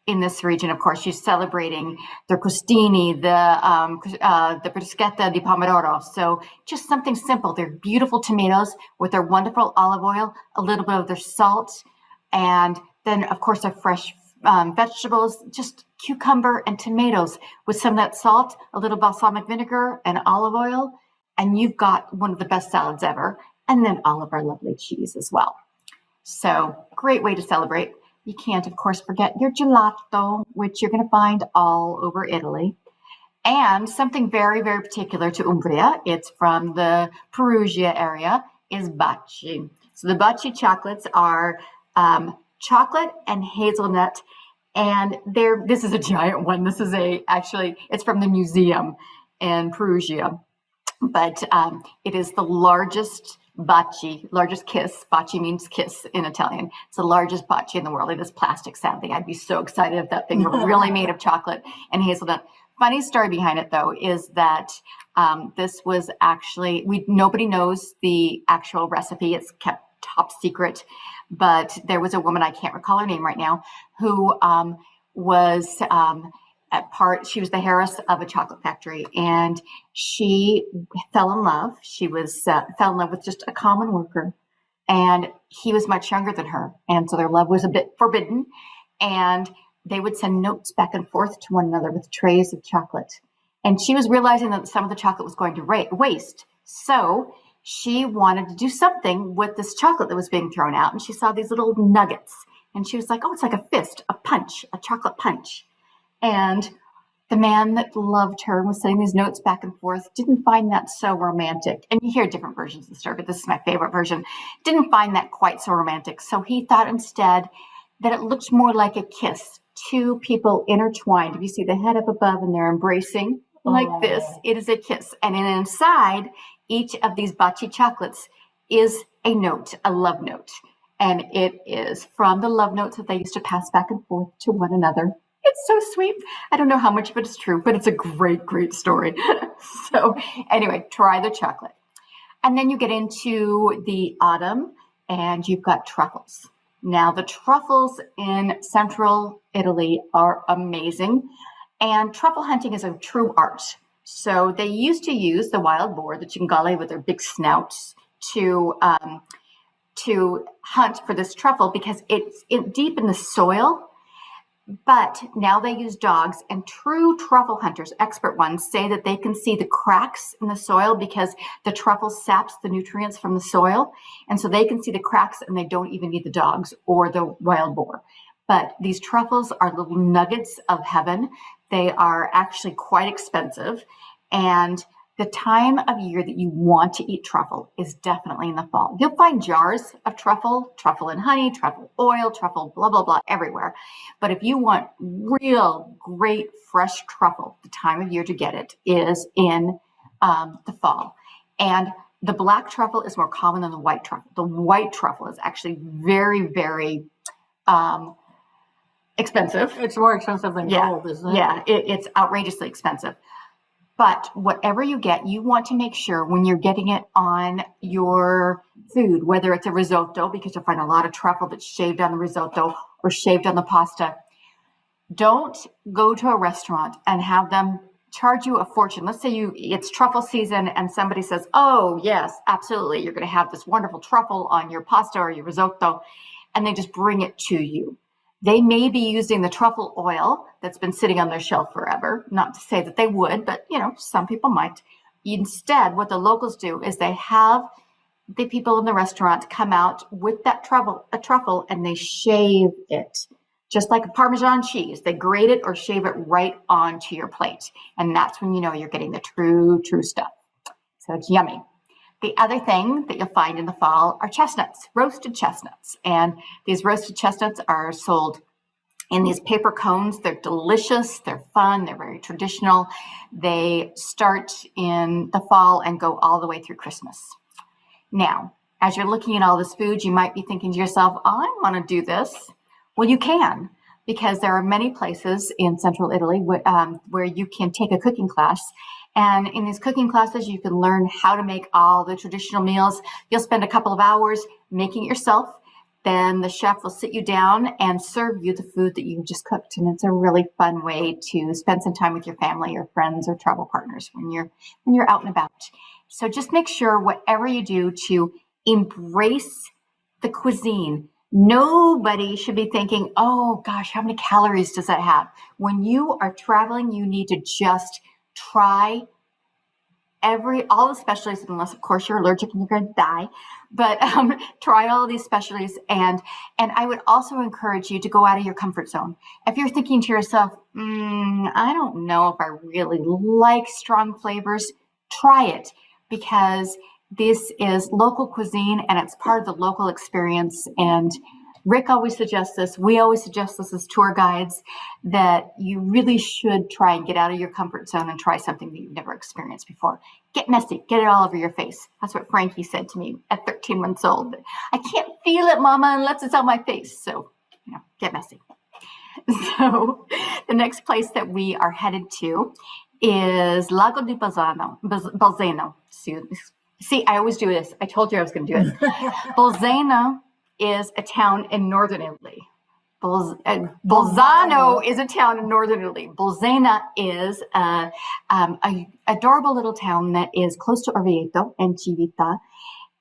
in this region, of course, you're celebrating the crostini, the bruschetta di pomodoro. So just something simple. They're beautiful tomatoes with their wonderful olive oil, a little bit of their salt, and then, of course, their fresh vegetables, just cucumber and tomatoes with some of that salt, a little balsamic vinegar and olive oil, and you've got one of the best salads ever. And then all of our lovely cheese as well. So great way to celebrate. You can't, of course, forget your gelato, which you're going to find all over Italy. And something very, very particular to Umbria, it's from the Perugia area, is baci. So the baci chocolates are chocolate and hazelnut. And this is a giant one. This is it's from the museum in Perugia. But it is the largest baci, largest kiss. Baci means kiss in Italian. It's the largest baci in the world. It is plastic, sadly. I'd be so excited if that thing were really made of chocolate and hazelnut. Funny story behind it, though, is that this was actually, nobody knows the actual recipe. It's kept top secret. But there was a woman, I can't recall her name right now, who was she was the heiress of a chocolate factory, and she fell in love. She fell in love with just a common worker, and he was much younger than her. And so their love was a bit forbidden, and they would send notes back and forth to one another with trays of chocolate. And she was realizing that some of the chocolate was going to waste. So she wanted to do something with this chocolate that was being thrown out. And she saw these little nuggets. And she was like, oh, it's like a fist, a punch, a chocolate punch. And the man that loved her was sending these notes back and forth, didn't find that so romantic. And you hear different versions of the story, but this is my favorite version. Didn't find that quite so romantic. So he thought instead that it looked more like a kiss. Two people intertwined. If you see the head up above and they're embracing like this, it is a kiss. And then inside each of these baci chocolates is a note, a love note. And it is from the love notes that they used to pass back and forth to one another. It's so sweet. I don't know how much of it is true, but it's a great, great story. So anyway, try the chocolate. And then you get into the autumn and you've got truffles. Now, the truffles in central Italy are amazing. And truffle hunting is a true art. So they used to use the wild boar, the cingale with their big snouts, to hunt for this truffle because it's deep in the soil. But now they use dogs, and true truffle hunters, expert ones, say that they can see the cracks in the soil because the truffle saps the nutrients from the soil. And so they can see the cracks and they don't even need the dogs or the wild boar. But these truffles are little nuggets of heaven. They are actually quite expensive. And the time of year that you want to eat truffle is definitely in the fall. You'll find jars of truffle and honey, truffle oil, truffle blah, blah, blah, everywhere. But if you want real great fresh truffle, the time of year to get it is in the fall. And the black truffle is more common than the white truffle. The white truffle is actually very, very expensive. It's more expensive than gold, isn't it? Yeah, it's outrageously expensive. But whatever you get, you want to make sure when you're getting it on your food, whether it's a risotto, because you'll find a lot of truffle that's shaved on the risotto or shaved on the pasta. Don't go to a restaurant and have them charge you a fortune. Let's say it's truffle season and somebody says, oh, yes, absolutely. You're going to have this wonderful truffle on your pasta or your risotto, and they just bring it to you. They may be using the truffle oil that's been sitting on their shelf forever. Not to say that they would, but some people might. Instead, what the locals do is they have the people in the restaurant come out with that truffle, and they shave it. Just like a Parmesan cheese. They grate it or shave it right onto your plate. And that's when you know you're getting the true stuff. So it's yummy. The other thing that you'll find in the fall are chestnuts, roasted chestnuts. And these roasted chestnuts are sold in these paper cones. They're delicious. They're fun. They're very traditional. They start in the fall and go all the way through Christmas. Now, as you're looking at all this food, you might be thinking to yourself, I want to do this. Well, you can, because there are many places in central Italy where you can take a cooking class And in these cooking classes, you can learn how to make all the traditional meals. You'll spend a couple of hours making it yourself. Then the chef will sit you down and serve you the food that you just cooked. And it's a really fun way to spend some time with your family or friends or travel partners when you're out and about. So just make sure whatever you do to embrace the cuisine. Nobody should be thinking, oh gosh, how many calories does that have? When you are traveling, you need to just try all the specialties, unless of course you're allergic and you're going to die, but try all these specialties. And I would also encourage you to go out of your comfort zone. If you're thinking to yourself, I don't know if I really like strong flavors, try it, because this is local cuisine and it's part of the local experience. And Rick always suggests this. We always suggest this as tour guides, that you really should try and get out of your comfort zone and try something that you've never experienced before. Get messy. Get it all over your face. That's what Frankie said to me at 13 months old. I can't feel it, Mama, unless it's on my face. So, get messy. So the next place that we are headed to is Lago di Bolsena. See, I always do this. I told you I was going to do it. Bolsena is a town in northern Italy. Bolzano is a town in northern Italy. Bolsena is a adorable little town that is close to Orvieto and Civita,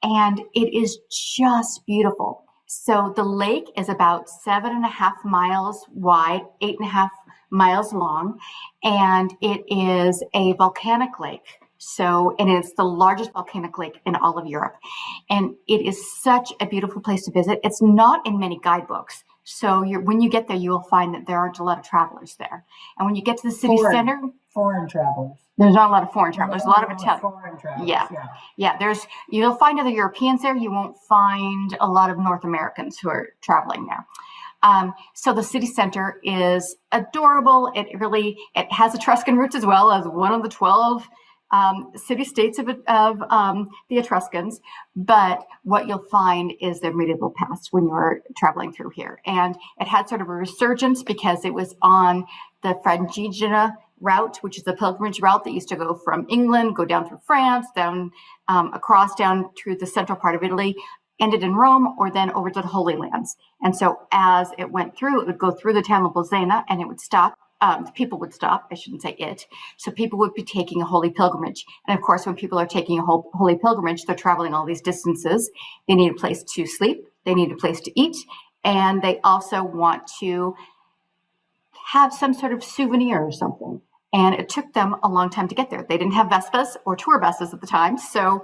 and it is just beautiful. So the lake is about 7.5 miles wide, 8.5 miles long, and it is a volcanic lake. And it's the largest volcanic lake in all of Europe. And it is such a beautiful place to visit. It's not in many guidebooks. So when you get there, you will find that there aren't a lot of travelers there. And when you get to the city center, foreign travelers. There's not a lot of foreign travelers. There's a lot of Italian. Foreign travelers. Yeah. You'll find other Europeans there. You won't find a lot of North Americans who are traveling there. So the city center is adorable. It has Etruscan roots as well, as one of the 12 city-states of the Etruscans, but what you'll find is their medieval past when you're traveling through here. And it had sort of a resurgence because it was on the Francigena route, which is the pilgrimage route that used to go from England, go down through France, down through the central part of Italy, ended in Rome, or then over to the Holy Lands. And so as it went through, it would go through the town of Bolsena and it would stop. People would stop, I shouldn't say it. So people would be taking a holy pilgrimage. And of course, when people are taking a holy pilgrimage, they're traveling all these distances. They need a place to sleep. They need a place to eat. And they also want to have some sort of souvenir or something. And it took them a long time to get there. They didn't have Vespas or tour buses at the time. So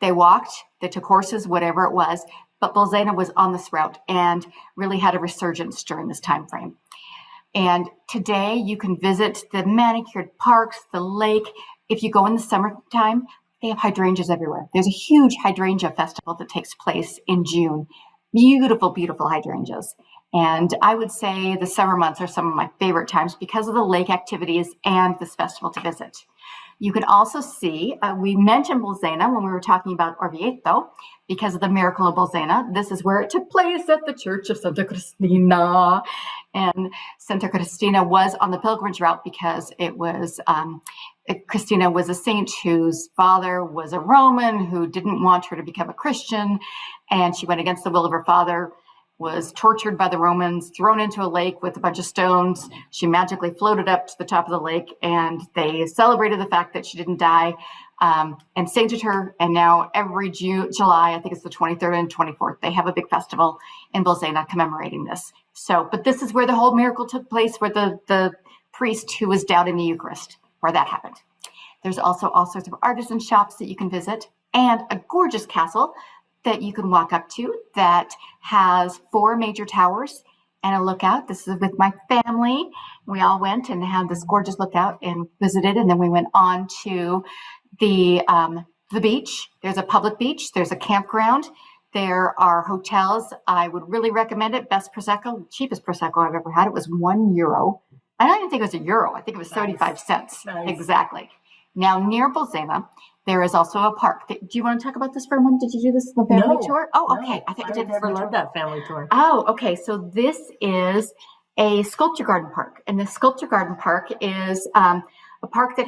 they walked, they took horses, whatever it was. But Bolsena was on this route and really had a resurgence during this time frame. And today you can visit the manicured parks, the lake. If you go in the summertime, they have hydrangeas everywhere. There's a huge hydrangea festival that takes place in June. Beautiful, beautiful hydrangeas. And I would say the summer months are some of my favorite times because of the lake activities and this festival to visit. You can also see, we mentioned Bolsena when we were talking about Orvieto because of the miracle of Bolsena. This is where it took place at the Church of Santa Cristina. And Santa Cristina was on the pilgrimage route because it was, Christina was a saint whose father was a Roman who didn't want her to become a Christian. And she went against the will of her father, was tortured by the Romans, thrown into a lake with a bunch of stones. She magically floated up to the top of the lake, and they celebrated the fact that she didn't die and sainted her. And now every July, I think it's the 23rd and 24th, they have a big festival in Bolsena commemorating this. So, but this is where the whole miracle took place, where the priest who was doubting the Eucharist, where that happened. There's also all sorts of artisan shops that you can visit, and a gorgeous castle that you can walk up to that has 4 major towers and a lookout. This is with my family. We all went and had this gorgeous lookout and visited, and then we went on to the beach. There's a public beach. There's a campground. There are hotels. I would really recommend it. Best Prosecco, cheapest Prosecco I've ever had. It was €1. I don't even think it was €1. I think it was 75 cents. Nice. Exactly. Now, near Bolsena, there is also a park. Do you want to talk about this for a moment? Did you do this in the family tour? Oh, okay. I think I did. Never led that family tour. Oh, okay. So this is a sculpture garden park, and the sculpture garden park is a park that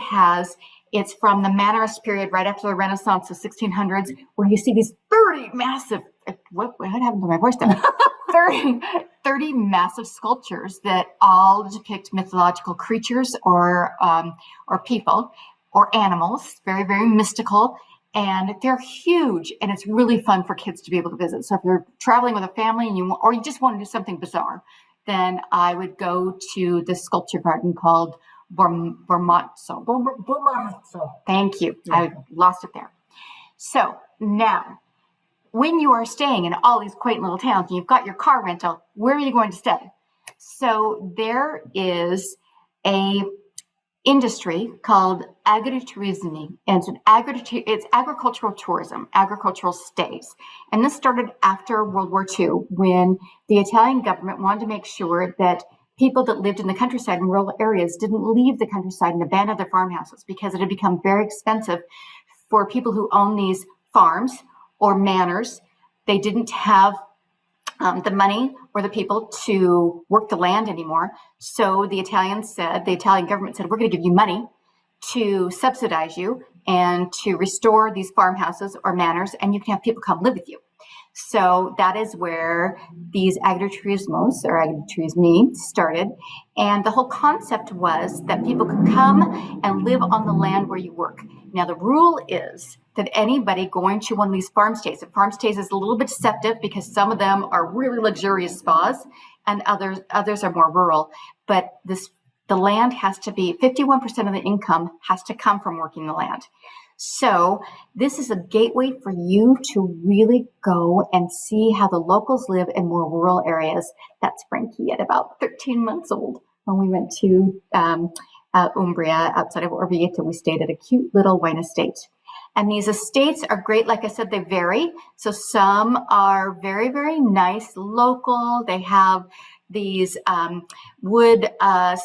it's from the Mannerist period, right after the Renaissance of 1600s, where you see these 30 massive, what happened to my voice there? 30 massive sculptures that all depict mythological creatures or people or animals, very, very mystical. And they're huge, and it's really fun for kids to be able to visit. So if you're traveling with a family or you just want to do something bizarre, then I would go to the sculpture garden called Bormazzo. Thank you. Yeah. I lost it there. So now, when you are staying in all these quaint little towns and you've got your car rental, where are you going to stay? So there is a industry called agriturismo, and it's agricultural tourism, agricultural stays. And this started after World War II, when the Italian government wanted to make sure that people that lived in the countryside and rural areas didn't leave the countryside and abandon their farmhouses, because it had become very expensive for people who own these farms or manors. They didn't have the money or the people to work the land anymore. So the Italian government said, we're going to give you money to subsidize you and to restore these farmhouses or manors, and you can have people come live with you. So that is where these agriturismos or agriturismi started. And the whole concept was that people could come and live on the land where you work. Now, the rule is that anybody going to one of these farm stays, and farm stays is a little bit deceptive because some of them are really luxurious spas and others are more rural. But the land has to be, 51% of the income has to come from working the land. So this is a gateway for you to really go and see how the locals live in more rural areas. That's Frankie at about 13 months old. When we went to Umbria outside of Orvieto, we stayed at a cute little wine estate. And these estates are great. Like I said, they vary. So some are very, very nice, local. They have these wood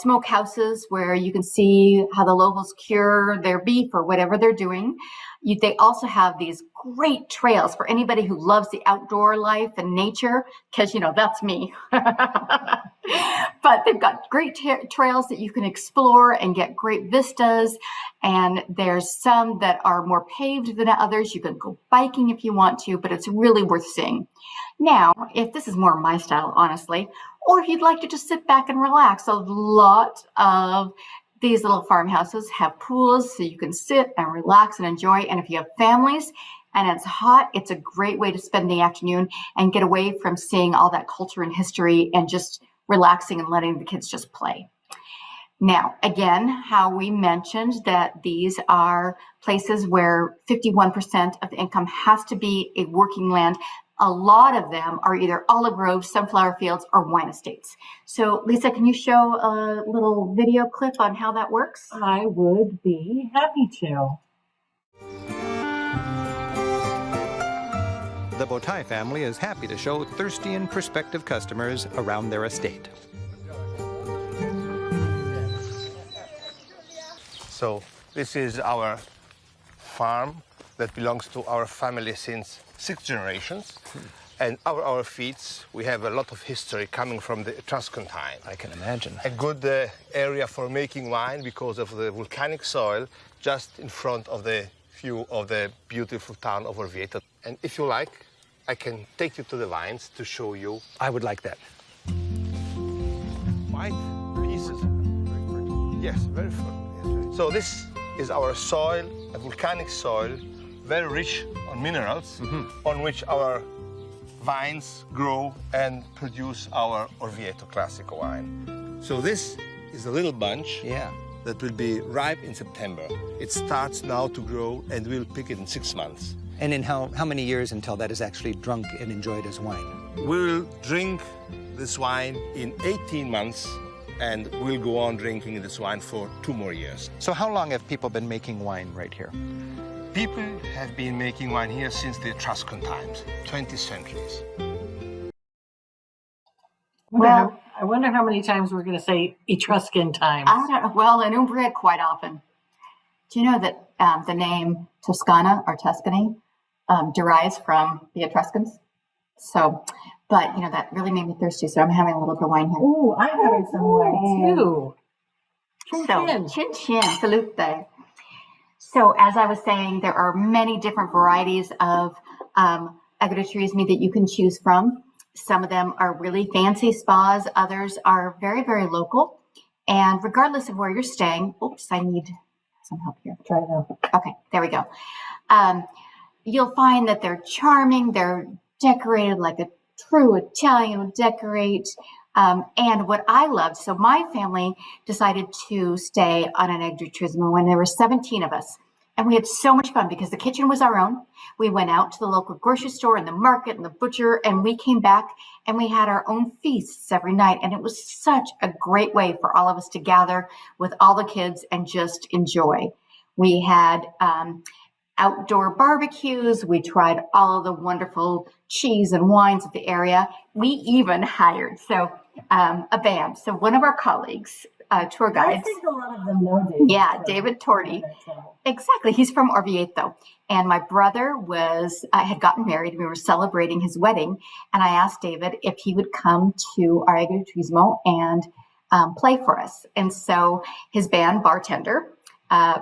smoke houses where you can see how the locals cure their beef or whatever they're doing. They also have these great trails for anybody who loves the outdoor life and nature, because, that's me. But they've got great trails that you can explore and get great vistas. And there's some that are more paved than others. You can go biking if you want to, but it's really worth seeing. Now, if this is more my style, honestly, or if you'd like to just sit back and relax, a lot of these little farmhouses have pools so you can sit and relax and enjoy. And if you have families and it's hot, it's a great way to spend the afternoon and get away from seeing all that culture and history and just relaxing and letting the kids just play. Now, again, how we mentioned that these are places where 51% of the income has to be a working land. A lot of them are either olive groves, sunflower fields, or wine estates. So, Lisa, can you show a little video clip on how that works? I would be happy to. The Bottai family is happy to show thirsty and prospective customers around their estate. So this is our farm that belongs to our family since 6 generations. And our feet, we have a lot of history coming from the Etruscan time. I can imagine. A good area for making wine because of the volcanic soil just in front of the view of the beautiful town of Orvieto. And if you like, I can take you to the vines to show you. I would like that. White pieces. Yes, very fertile. Yes. So this is our soil, a volcanic soil, very rich on minerals, on which our vines grow and produce our Orvieto Classico wine. So this is a little bunch that will be ripe in September. It starts now to grow and we'll pick it in 6 months. And in how many years until that is actually drunk and enjoyed as wine? We'll drink this wine in 18 months and we'll go on drinking this wine for 2 more years. So how long have people been making wine right here? People have been making wine here since the Etruscan times, 20 centuries. Well, I wonder how many times we're going to say Etruscan times. I don't know. Well, in Umbria, quite often. Do you know that the name Toscana or Tuscany derives from the Etruscans? So, but, that really made me thirsty, so I'm having a little bit of wine here. Ooh, I'm having some wine, too. Chin. Chin chin, salute. So as I was saying, there are many different varieties of agriturismo that you can choose from. Some of them are really fancy spas. Others are very, very local. And regardless of where you're staying, oops, I need some help here. Try it now. Okay, there we go. You'll find that they're charming. They're decorated like a true Italian would decorate. And what I loved, so my family decided to stay on an agriturismo when there were 17 of us. And we had so much fun because the kitchen was our own. We went out to the local grocery store and the market and the butcher, and we came back and we had our own feasts every night. And it was such a great way for all of us to gather with all the kids and just enjoy. We had outdoor barbecues. We tried all of the wonderful cheese and wines of the area. We even hired a band. So one of our colleagues, tour guides. I think a lot of them know David. Yeah, David Torti. Exactly. He's from Orvieto. And my brother had gotten married. We were celebrating his wedding. And I asked David if he would come to our agriturismo and play for us. And so his band, Bartender,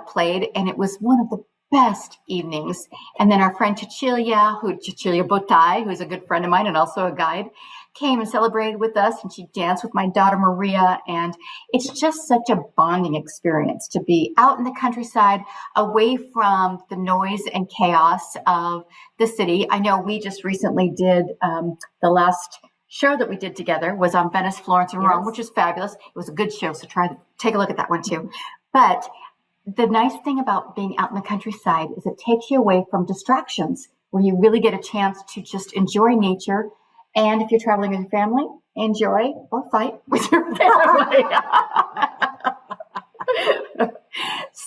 played, and it was one of the best evenings. And then our friend Cecilia Botai, who's a good friend of mine and also a guide, came and celebrated with us, and she danced with my daughter Maria. And it's just such a bonding experience to be out in the countryside, away from the noise and chaos of the city. I know we just recently did the last show that we did together was on Venice, Florence, and Rome, which is fabulous. It was a good show, so take a look at that one too. But the nice thing about being out in the countryside is it takes you away from distractions, where you really get a chance to just enjoy nature. And if you're traveling with your family, enjoy or fight with your family.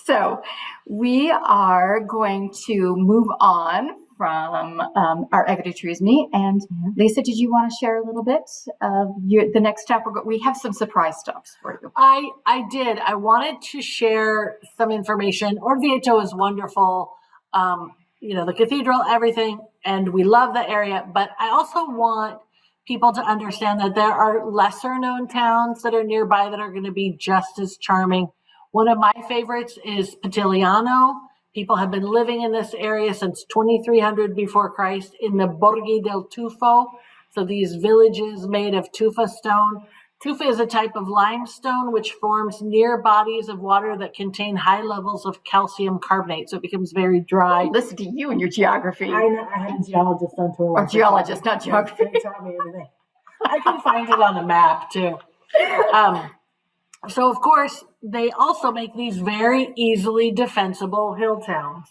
So we are going to move on from our agriturismo. And Lisa, did you want to share a little bit of the next step? We have some surprise stops for you. I did. I wanted to share some information. Orvieto is wonderful. The cathedral, everything, and we love the area. But I also want people to understand that there are lesser known towns that are nearby that are going to be just as charming. One of my favorites is Pitigliano. People have been living in this area since 2300 before Christ in the Borghi del Tufo. So these villages made of tufa stone. Tufa is a type of limestone which forms near bodies of water that contain high levels of calcium carbonate. So it becomes very dry. Listen to you and your geography. I know, I had a geologist on tour. Or geologist, not geography. They taught me everything. I can find it on a map too. So, of course, they also make these very easily defensible hill towns.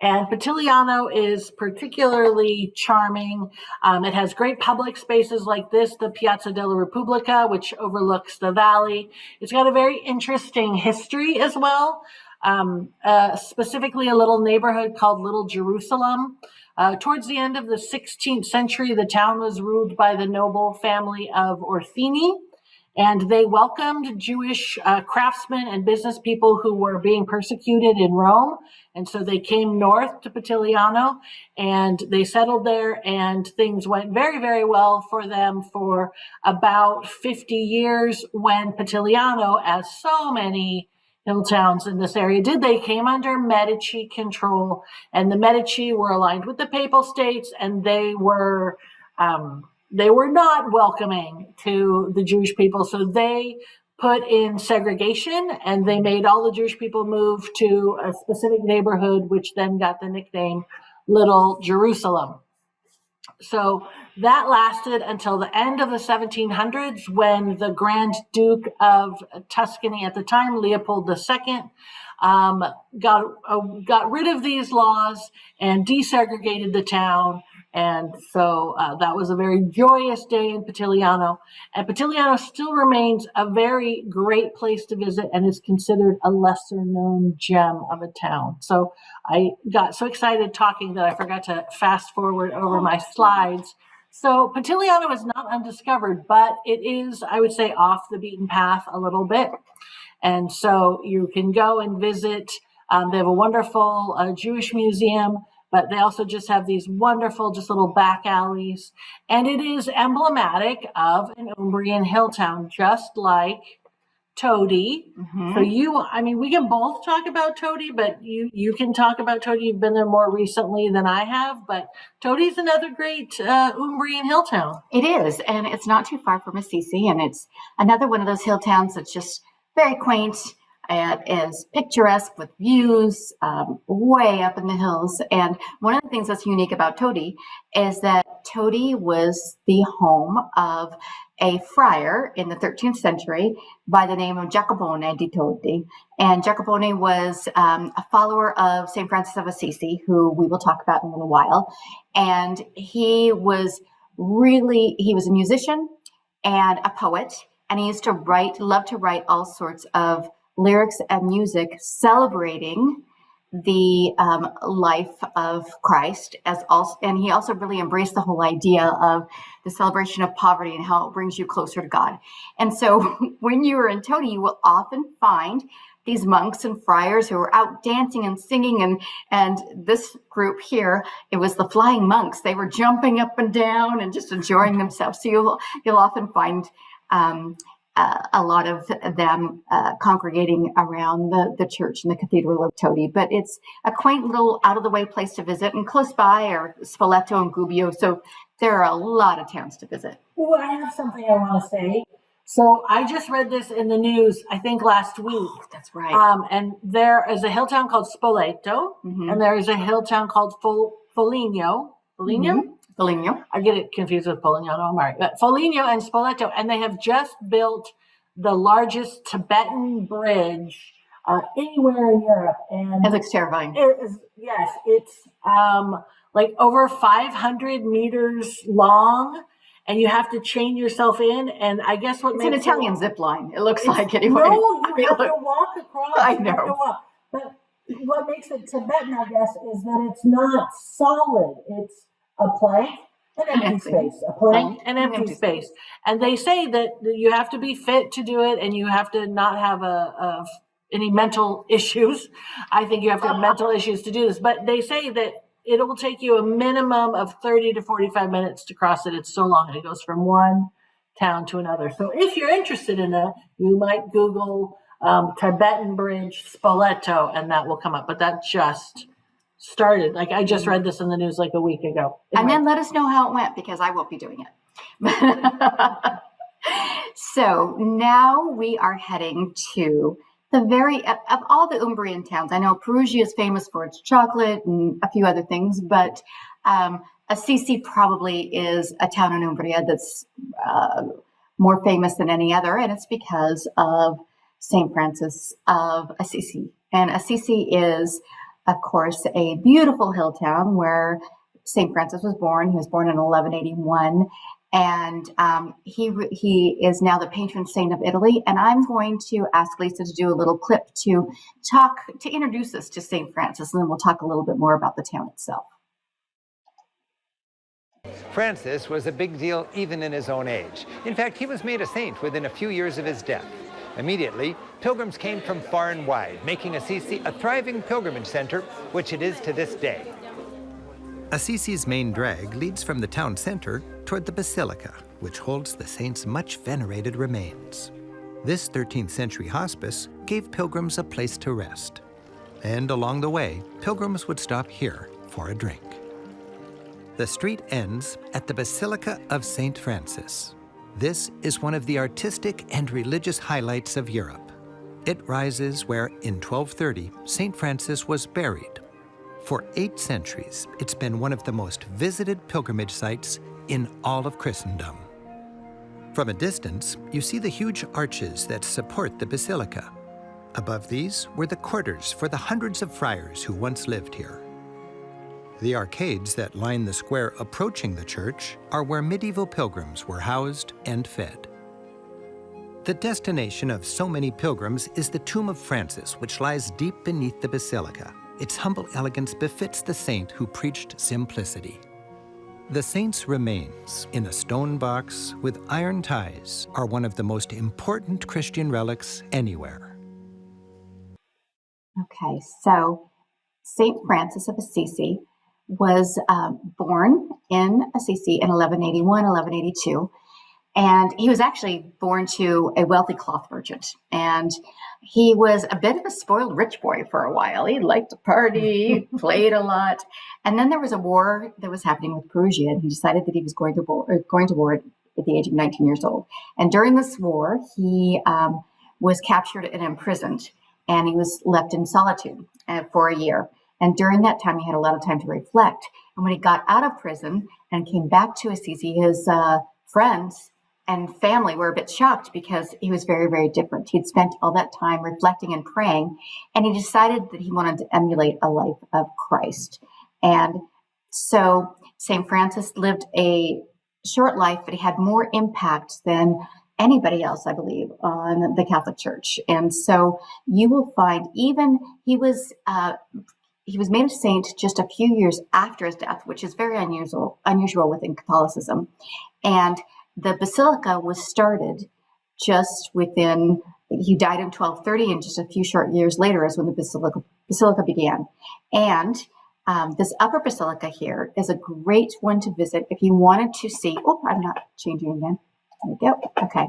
And Pitigliano is particularly charming. It has great public spaces like this, the Piazza della Repubblica, which overlooks the valley. It's got a very interesting history as well, specifically a little neighborhood called Little Jerusalem. Towards the end of the 16th century, the town was ruled by the noble family of Orsini. And they welcomed Jewish craftsmen and business people who were being persecuted in Rome. And so they came north to Pitigliano and they settled there, and things went very, very well for them for about 50 years, when Pitigliano, as so many hill towns in this area did, they came under Medici control. And the Medici were aligned with the Papal States, and they were not welcoming to the Jewish people. So they put in segregation, and they made all the Jewish people move to a specific neighborhood, which then got the nickname Little Jerusalem. So that lasted until the end of the 1700s, when the Grand Duke of Tuscany at the time, Leopold II, got rid of these laws and desegregated the town. And so that was a very joyous day in Pitigliano. And Pitigliano still remains a very great place to visit and is considered a lesser known gem of a town. So I got so excited talking that I forgot to fast forward over my slides. So Pitigliano is not undiscovered, but it is, I would say, off the beaten path a little bit. And so you can go and visit. They have a wonderful Jewish museum, but they also just have these wonderful, just little back alleys. And it is emblematic of an Umbrian hill town, just like Todi. So we can both talk about Todi, but you can talk about Todi. You've been there more recently than I have, but Todi's another great Umbrian hill town. It is, and it's not too far from Assisi, and it's another one of those hill towns that's just very quaint. It is picturesque with views way up in the hills. And one of the things that's unique about Todi is that Todi was the home of a friar in the 13th century by the name of Giacobone di Todi. And Giacobone was a follower of St. Francis of Assisi, who we will talk about in a little while. And he was a musician and a poet. And he used to love to write all sorts of lyrics and music celebrating the life of Christ, and he also really embraced the whole idea of the celebration of poverty and how it brings you closer to God. And so when you are in Todi, you will often find these monks and friars who are out dancing and singing, and this group here, it was the flying monks. They were jumping up and down and just enjoying themselves. So you'll often find a lot of them congregating around the church and the cathedral of Todi. But it's a quaint little out-of-the-way place to visit. And close by are Spoleto and Gubbio. So there are a lot of towns to visit. Oh, I have something I want to say. So I just read this in the news, I think last week. Oh, that's right. And there is a hill town called Spoleto, and there is a hill town called Foligno. Foligno. I get it confused with Pitigliano. I'm all right. But Foligno and Spoleto, and they have just built the largest Tibetan bridge anywhere in Europe. And it looks terrifying. It's like over 500 meters long, and you have to chain yourself in. And I guess it's an Italian zip line. It looks like anyway. No, you have to walk across. I know. But what makes it Tibetan, I guess, is that it's not solid. It's a plank, an empty space. A plank, an empty space. And they say that you have to be fit to do it, and you have to not have any mental issues. I think you have to have mental issues to do this. But they say that it will take you a minimum of 30 to 45 minutes to cross it. It's so long. It goes from one town to another. So if you're interested in that, you might Google Tibetan Bridge Spoleto, and that will come up. But that just started. Like I just read this in the news like a week ago. And then let us know how it went, because I won't be doing it. So now we are heading to of all the Umbrian towns. I know Perugia is famous for its chocolate and a few other things, but Assisi probably is a town in Umbria that's more famous than any other, and it's because of St. Francis of Assisi. And Assisi is, of course, a beautiful hill town where St. Francis was born. He was born in 1181, and he is now the patron saint of Italy. And I'm going to ask Lisa to do a little clip to introduce us to St. Francis, and then we'll talk a little bit more about the town itself. Francis was a big deal even in his own age. In fact, he was made a saint within a few years of his death. Immediately, pilgrims came from far and wide, making Assisi a thriving pilgrimage center, which it is to this day. Assisi's main drag leads from the town center toward the basilica, which holds the saint's much venerated remains. This 13th century hospice gave pilgrims a place to rest. And along the way, pilgrims would stop here for a drink. The street ends at the Basilica of St. Francis. This is one of the artistic and religious highlights of Europe. It rises where, in 1230, St. Francis was buried. For 8 centuries, it's been one of the most visited pilgrimage sites in all of Christendom. From a distance, you see the huge arches that support the basilica. Above these were the quarters for the hundreds of friars who once lived here. The arcades that line the square approaching the church are where medieval pilgrims were housed and fed. The destination of so many pilgrims is the tomb of Francis, which lies deep beneath the basilica. Its humble elegance befits the saint who preached simplicity. The saint's remains in a stone box with iron ties are one of the most important Christian relics anywhere. Okay, so St. Francis of Assisi was born in Assisi in 1181, 1182, And he was actually born to a wealthy cloth merchant. And he was a bit of a spoiled rich boy for a while. He liked to party, played a lot. And then there was a war that was happening with Perugia, and he decided that he was going to war at the age of 19 years old. And during this war, he was captured and imprisoned, and he was left in solitude for a year. And during that time, he had a lot of time to reflect. And when he got out of prison and came back to Assisi, his friends and family were a bit shocked because he was very, very different. He'd spent all that time reflecting and praying, and he decided that he wanted to emulate a life of Christ. And so St. Francis lived a short life, but he had more impact than anybody else, I believe, on the Catholic Church. And so you will find even he was made a saint just a few years after his death, which is very unusual within Catholicism. And the basilica was started just within, he died in 1230, and just a few short years later is when the basilica began. And this upper basilica here is a great one to visit if you wanted to see, I'm not changing again. There we go. Okay.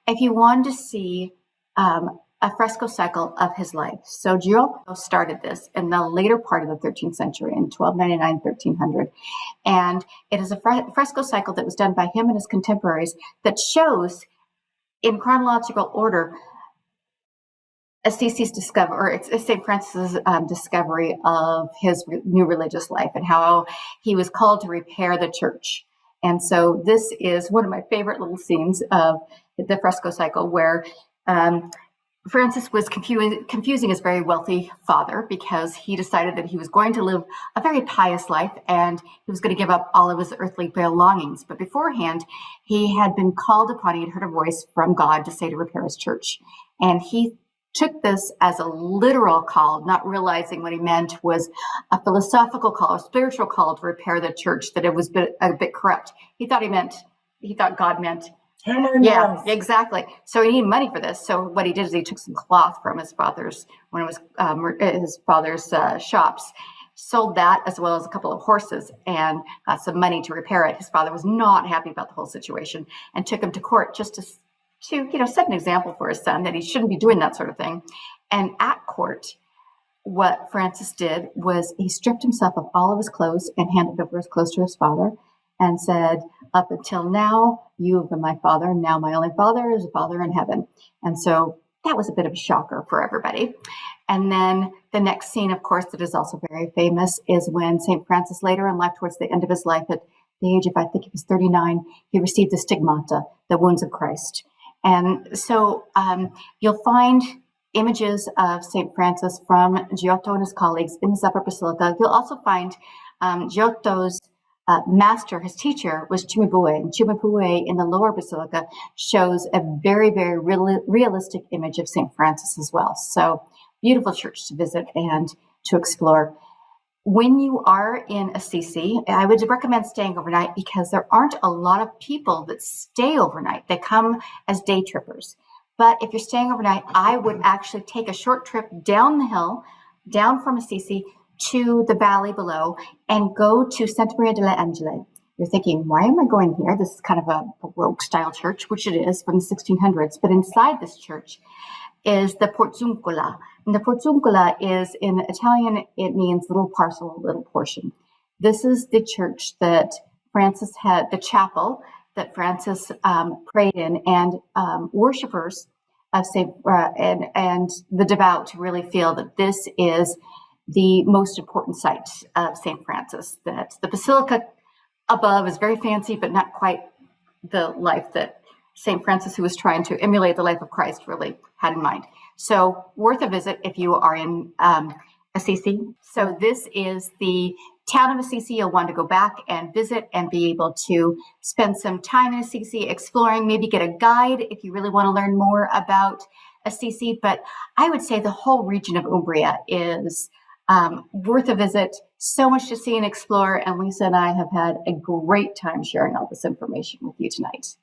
If you wanted to see a fresco cycle of his life. So Giotto started this in the later part of the 13th century, in 1299, 1300. And it is a fresco cycle that was done by him and his contemporaries that shows in chronological order Assisi's discovery, or it's St. Francis's discovery of his new religious life and how he was called to repair the church. And so this is one of my favorite little scenes of the fresco cycle, where Francis was confusing his very wealthy father, because he decided that he was going to live a very pious life and he was going to give up all of his earthly belongings. But beforehand, he had been called upon, he had heard a voice from God to say to repair his church. And he took this as a literal call, not realizing what he meant was a philosophical call, a spiritual call to repair the church, that it was a bit corrupt. He thought God meant yeah, exactly. So he needed money for this. So what he did is he took some cloth from his father's shops, sold that as well as a couple of horses, and got some money to repair it. His father was not happy about the whole situation and took him to court just to set an example for his son that he shouldn't be doing that sort of thing. And at court, what Francis did was he stripped himself of all of his clothes and handed over his clothes to his father and said, "Up until now, you have been my father. Now my only father is a father in heaven." And so that was a bit of a shocker for everybody. And then the next scene, of course, that is also very famous is when St. Francis later in life, towards the end of his life, at the age of, I think he was 39, he received the stigmata, the wounds of Christ. And so you'll find images of St. Francis from Giotto and his colleagues in this upper basilica. You'll also find Giotto's master, his teacher, was Cimabue. And Cimabue in the lower basilica shows a very, very realistic image of St. Francis as well. So beautiful church to visit and to explore. When you are in Assisi, I would recommend staying overnight, because there aren't a lot of people that stay overnight. They come as day trippers. But if you're staying overnight, I would actually take a short trip down the hill, down from Assisi to the valley below, and go to Santa Maria delle Angele. You're thinking, why am I going here? This is kind of a Baroque style church, which it is, from the 1600s. But inside this church is the Porziuncola. And the Porziuncola is, in Italian, it means little parcel, little portion. This is the church that Francis had, the chapel that Francis prayed in, and worshipers of St. and the devout really feel that this is the most important site of St. Francis, that the basilica above is very fancy, but not quite the life that St. Francis, who was trying to emulate the life of Christ, really had in mind. So worth a visit if you are in Assisi. So this is the town of Assisi. You'll want to go back and visit and be able to spend some time in Assisi exploring, maybe get a guide if you really want to learn more about Assisi. But I would say the whole region of Umbria is worth a visit. So much to see and explore. And Lisa and I have had a great time sharing all this information with you tonight.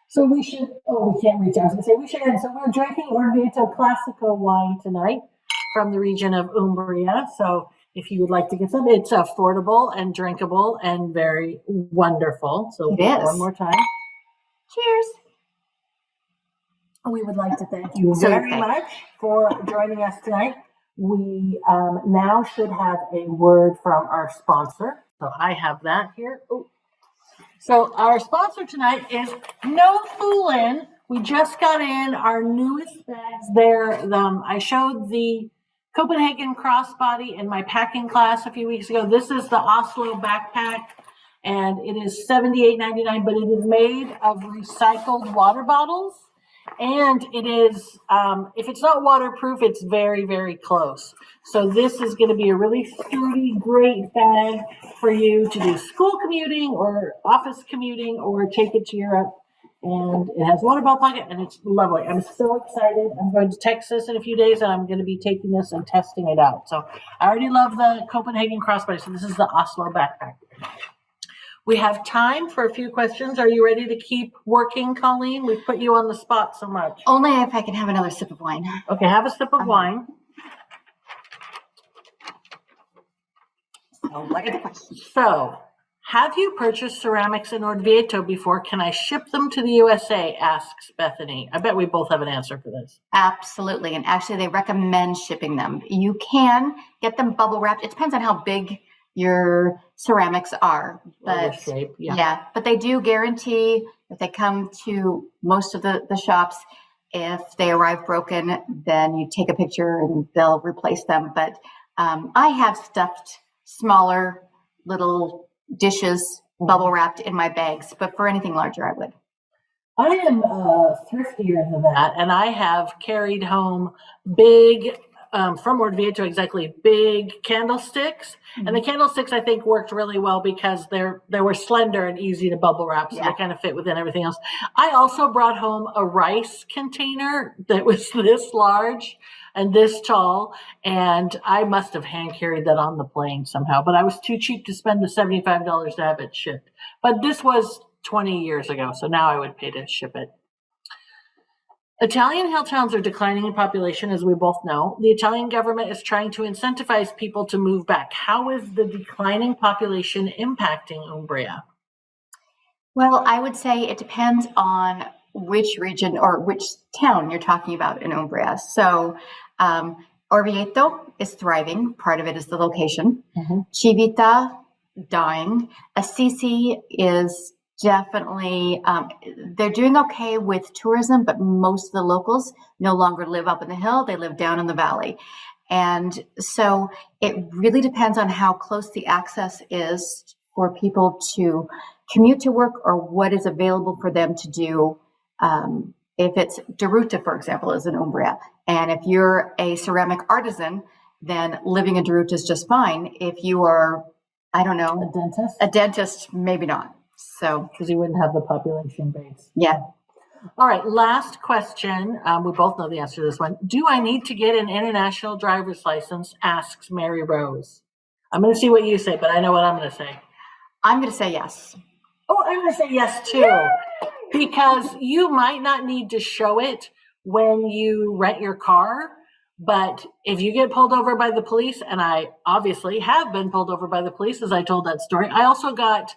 So we should, we can't reach out. I was going to say we should end. So we're drinking Orvieto Classico wine tonight from the region of Umbria. So if you would like to get some, it's affordable and drinkable and very wonderful. So it is. One more time. Cheers. We would like to thank you So very thank- much for joining us tonight. We now should have a word from our sponsor. So I have that here. Ooh. So our sponsor tonight is No Foolin'. We just got in our newest bags there. I showed the Copenhagen crossbody in my packing class a few weeks ago. This is the Oslo backpack, and it is $78.99, but it is made of recycled water bottles. And it is, if it's not waterproof, it's very, very close. So this is going to be a really sturdy, great bag for you to do school commuting or office commuting or take it to Europe. And it has water bottle pocket, and it's lovely. I'm so excited. I'm going to Texas in a few days, and I'm going to be taking this and testing it out. So I already love the Copenhagen crossbody. So this is the Oslo backpack. We have time for a few questions. Are you ready to keep working, Colleen? We've put you on the spot so much. Only if I can have another sip of wine. Okay, have a sip of wine. So, have you purchased ceramics in Orvieto before? Can I ship them to the USA? Asks Bethany. I bet we both have an answer for this. Absolutely. And actually, they recommend shipping them. You can get them bubble wrapped. It depends on how big your ceramics are, but shape, but they do guarantee if they come to most of the shops, if they arrive broken, then you take a picture and they'll replace them. But I have stuffed smaller little dishes bubble wrapped in my bags, but for anything larger, I would. I am thriftier than that, and I have carried home big, from Orvieto exactly, big candlesticks. Mm-hmm. And the candlesticks, I think, worked really well because they were slender and easy to bubble wrap, so they kind of fit within everything else. I also brought home a rice container that was this large and this tall, and I must have hand carried that on the plane somehow, but I was too cheap to spend the $75 to have it shipped. But this was 20 years ago, so now I would pay to ship it. Italian hill towns are declining in population, as we both know. The Italian government is trying to incentivize people to move back. How is the declining population impacting Umbria? Well, I would say it depends on which region or which town you're talking about in Umbria. So Orvieto is thriving. Part of it is the location. Mm-hmm. Civita, dying. Assisi is definitely, they're doing okay with tourism, but most of the locals no longer live up in the hill. They live down in the valley. And so it really depends on how close the access is for people to commute to work or what is available for them to do. If it's Deruta, for example, is in Umbria. And if you're a ceramic artisan, then living in Deruta is just fine. If you are, I don't know, a dentist, maybe not. So, because you wouldn't have the population base. Yeah. All right. Last question. We both know the answer to this one. Do I need to get an international driver's license? Asks Mary Rose. I'm going to see what you say, but I know what I'm going to say. I'm going to say yes. Oh, I'm going to say yes too. Yay! Because you might not need to show it when you rent your car. But if you get pulled over by the police, and I obviously have been pulled over by the police, as I told that story. I also got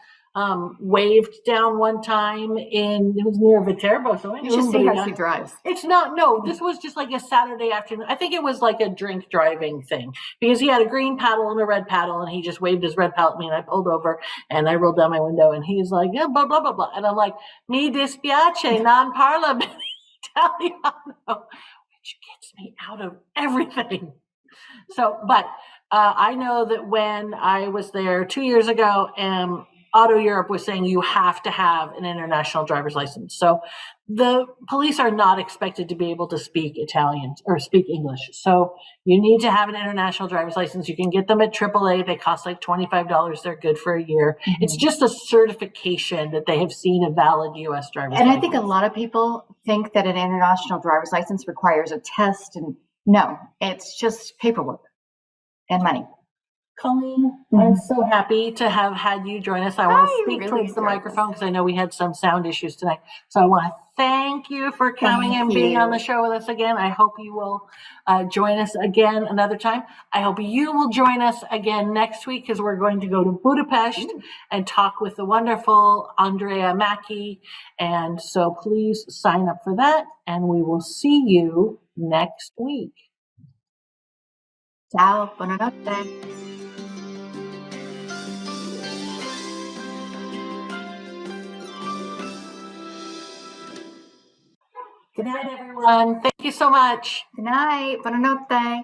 waved down one time it was near Viterbo. So you should see how she drives. It's not, no, this was just like a Saturday afternoon. I think it was like a drink driving thing because he had a green paddle and a red paddle and he just waved his red paddle at me and I pulled over and I rolled down my window and he's like, yeah, blah, blah, blah, blah. And I'm like, mi dispiace, non parla Italiano, which gets me out of everything. So, but I know that when I was there 2 years ago, Auto Europe was saying you have to have an international driver's license. So the police are not expected to be able to speak Italian or speak English. So you need to have an international driver's license. You can get them at AAA. They cost like $25. They're good for a year. Mm-hmm. It's just a certification that they have seen a valid U.S. driver's license. And I think a lot of people think that an international driver's license requires a test. And no, it's just paperwork and money. Colleen, I'm so happy to have had you join us. I want to speak really towards the enjoyed microphone because I know we had some sound issues tonight. So I want to thank you for coming and being on the show with us again. I hope you will join us again another time. I hope you will join us again next week because we're going to go to Budapest and talk with the wonderful Andrea Mackey. And so please sign up for that and we will see you next week. Ciao, buonanotte. Good night, everyone. Thank you so much. Good night, buonanotte.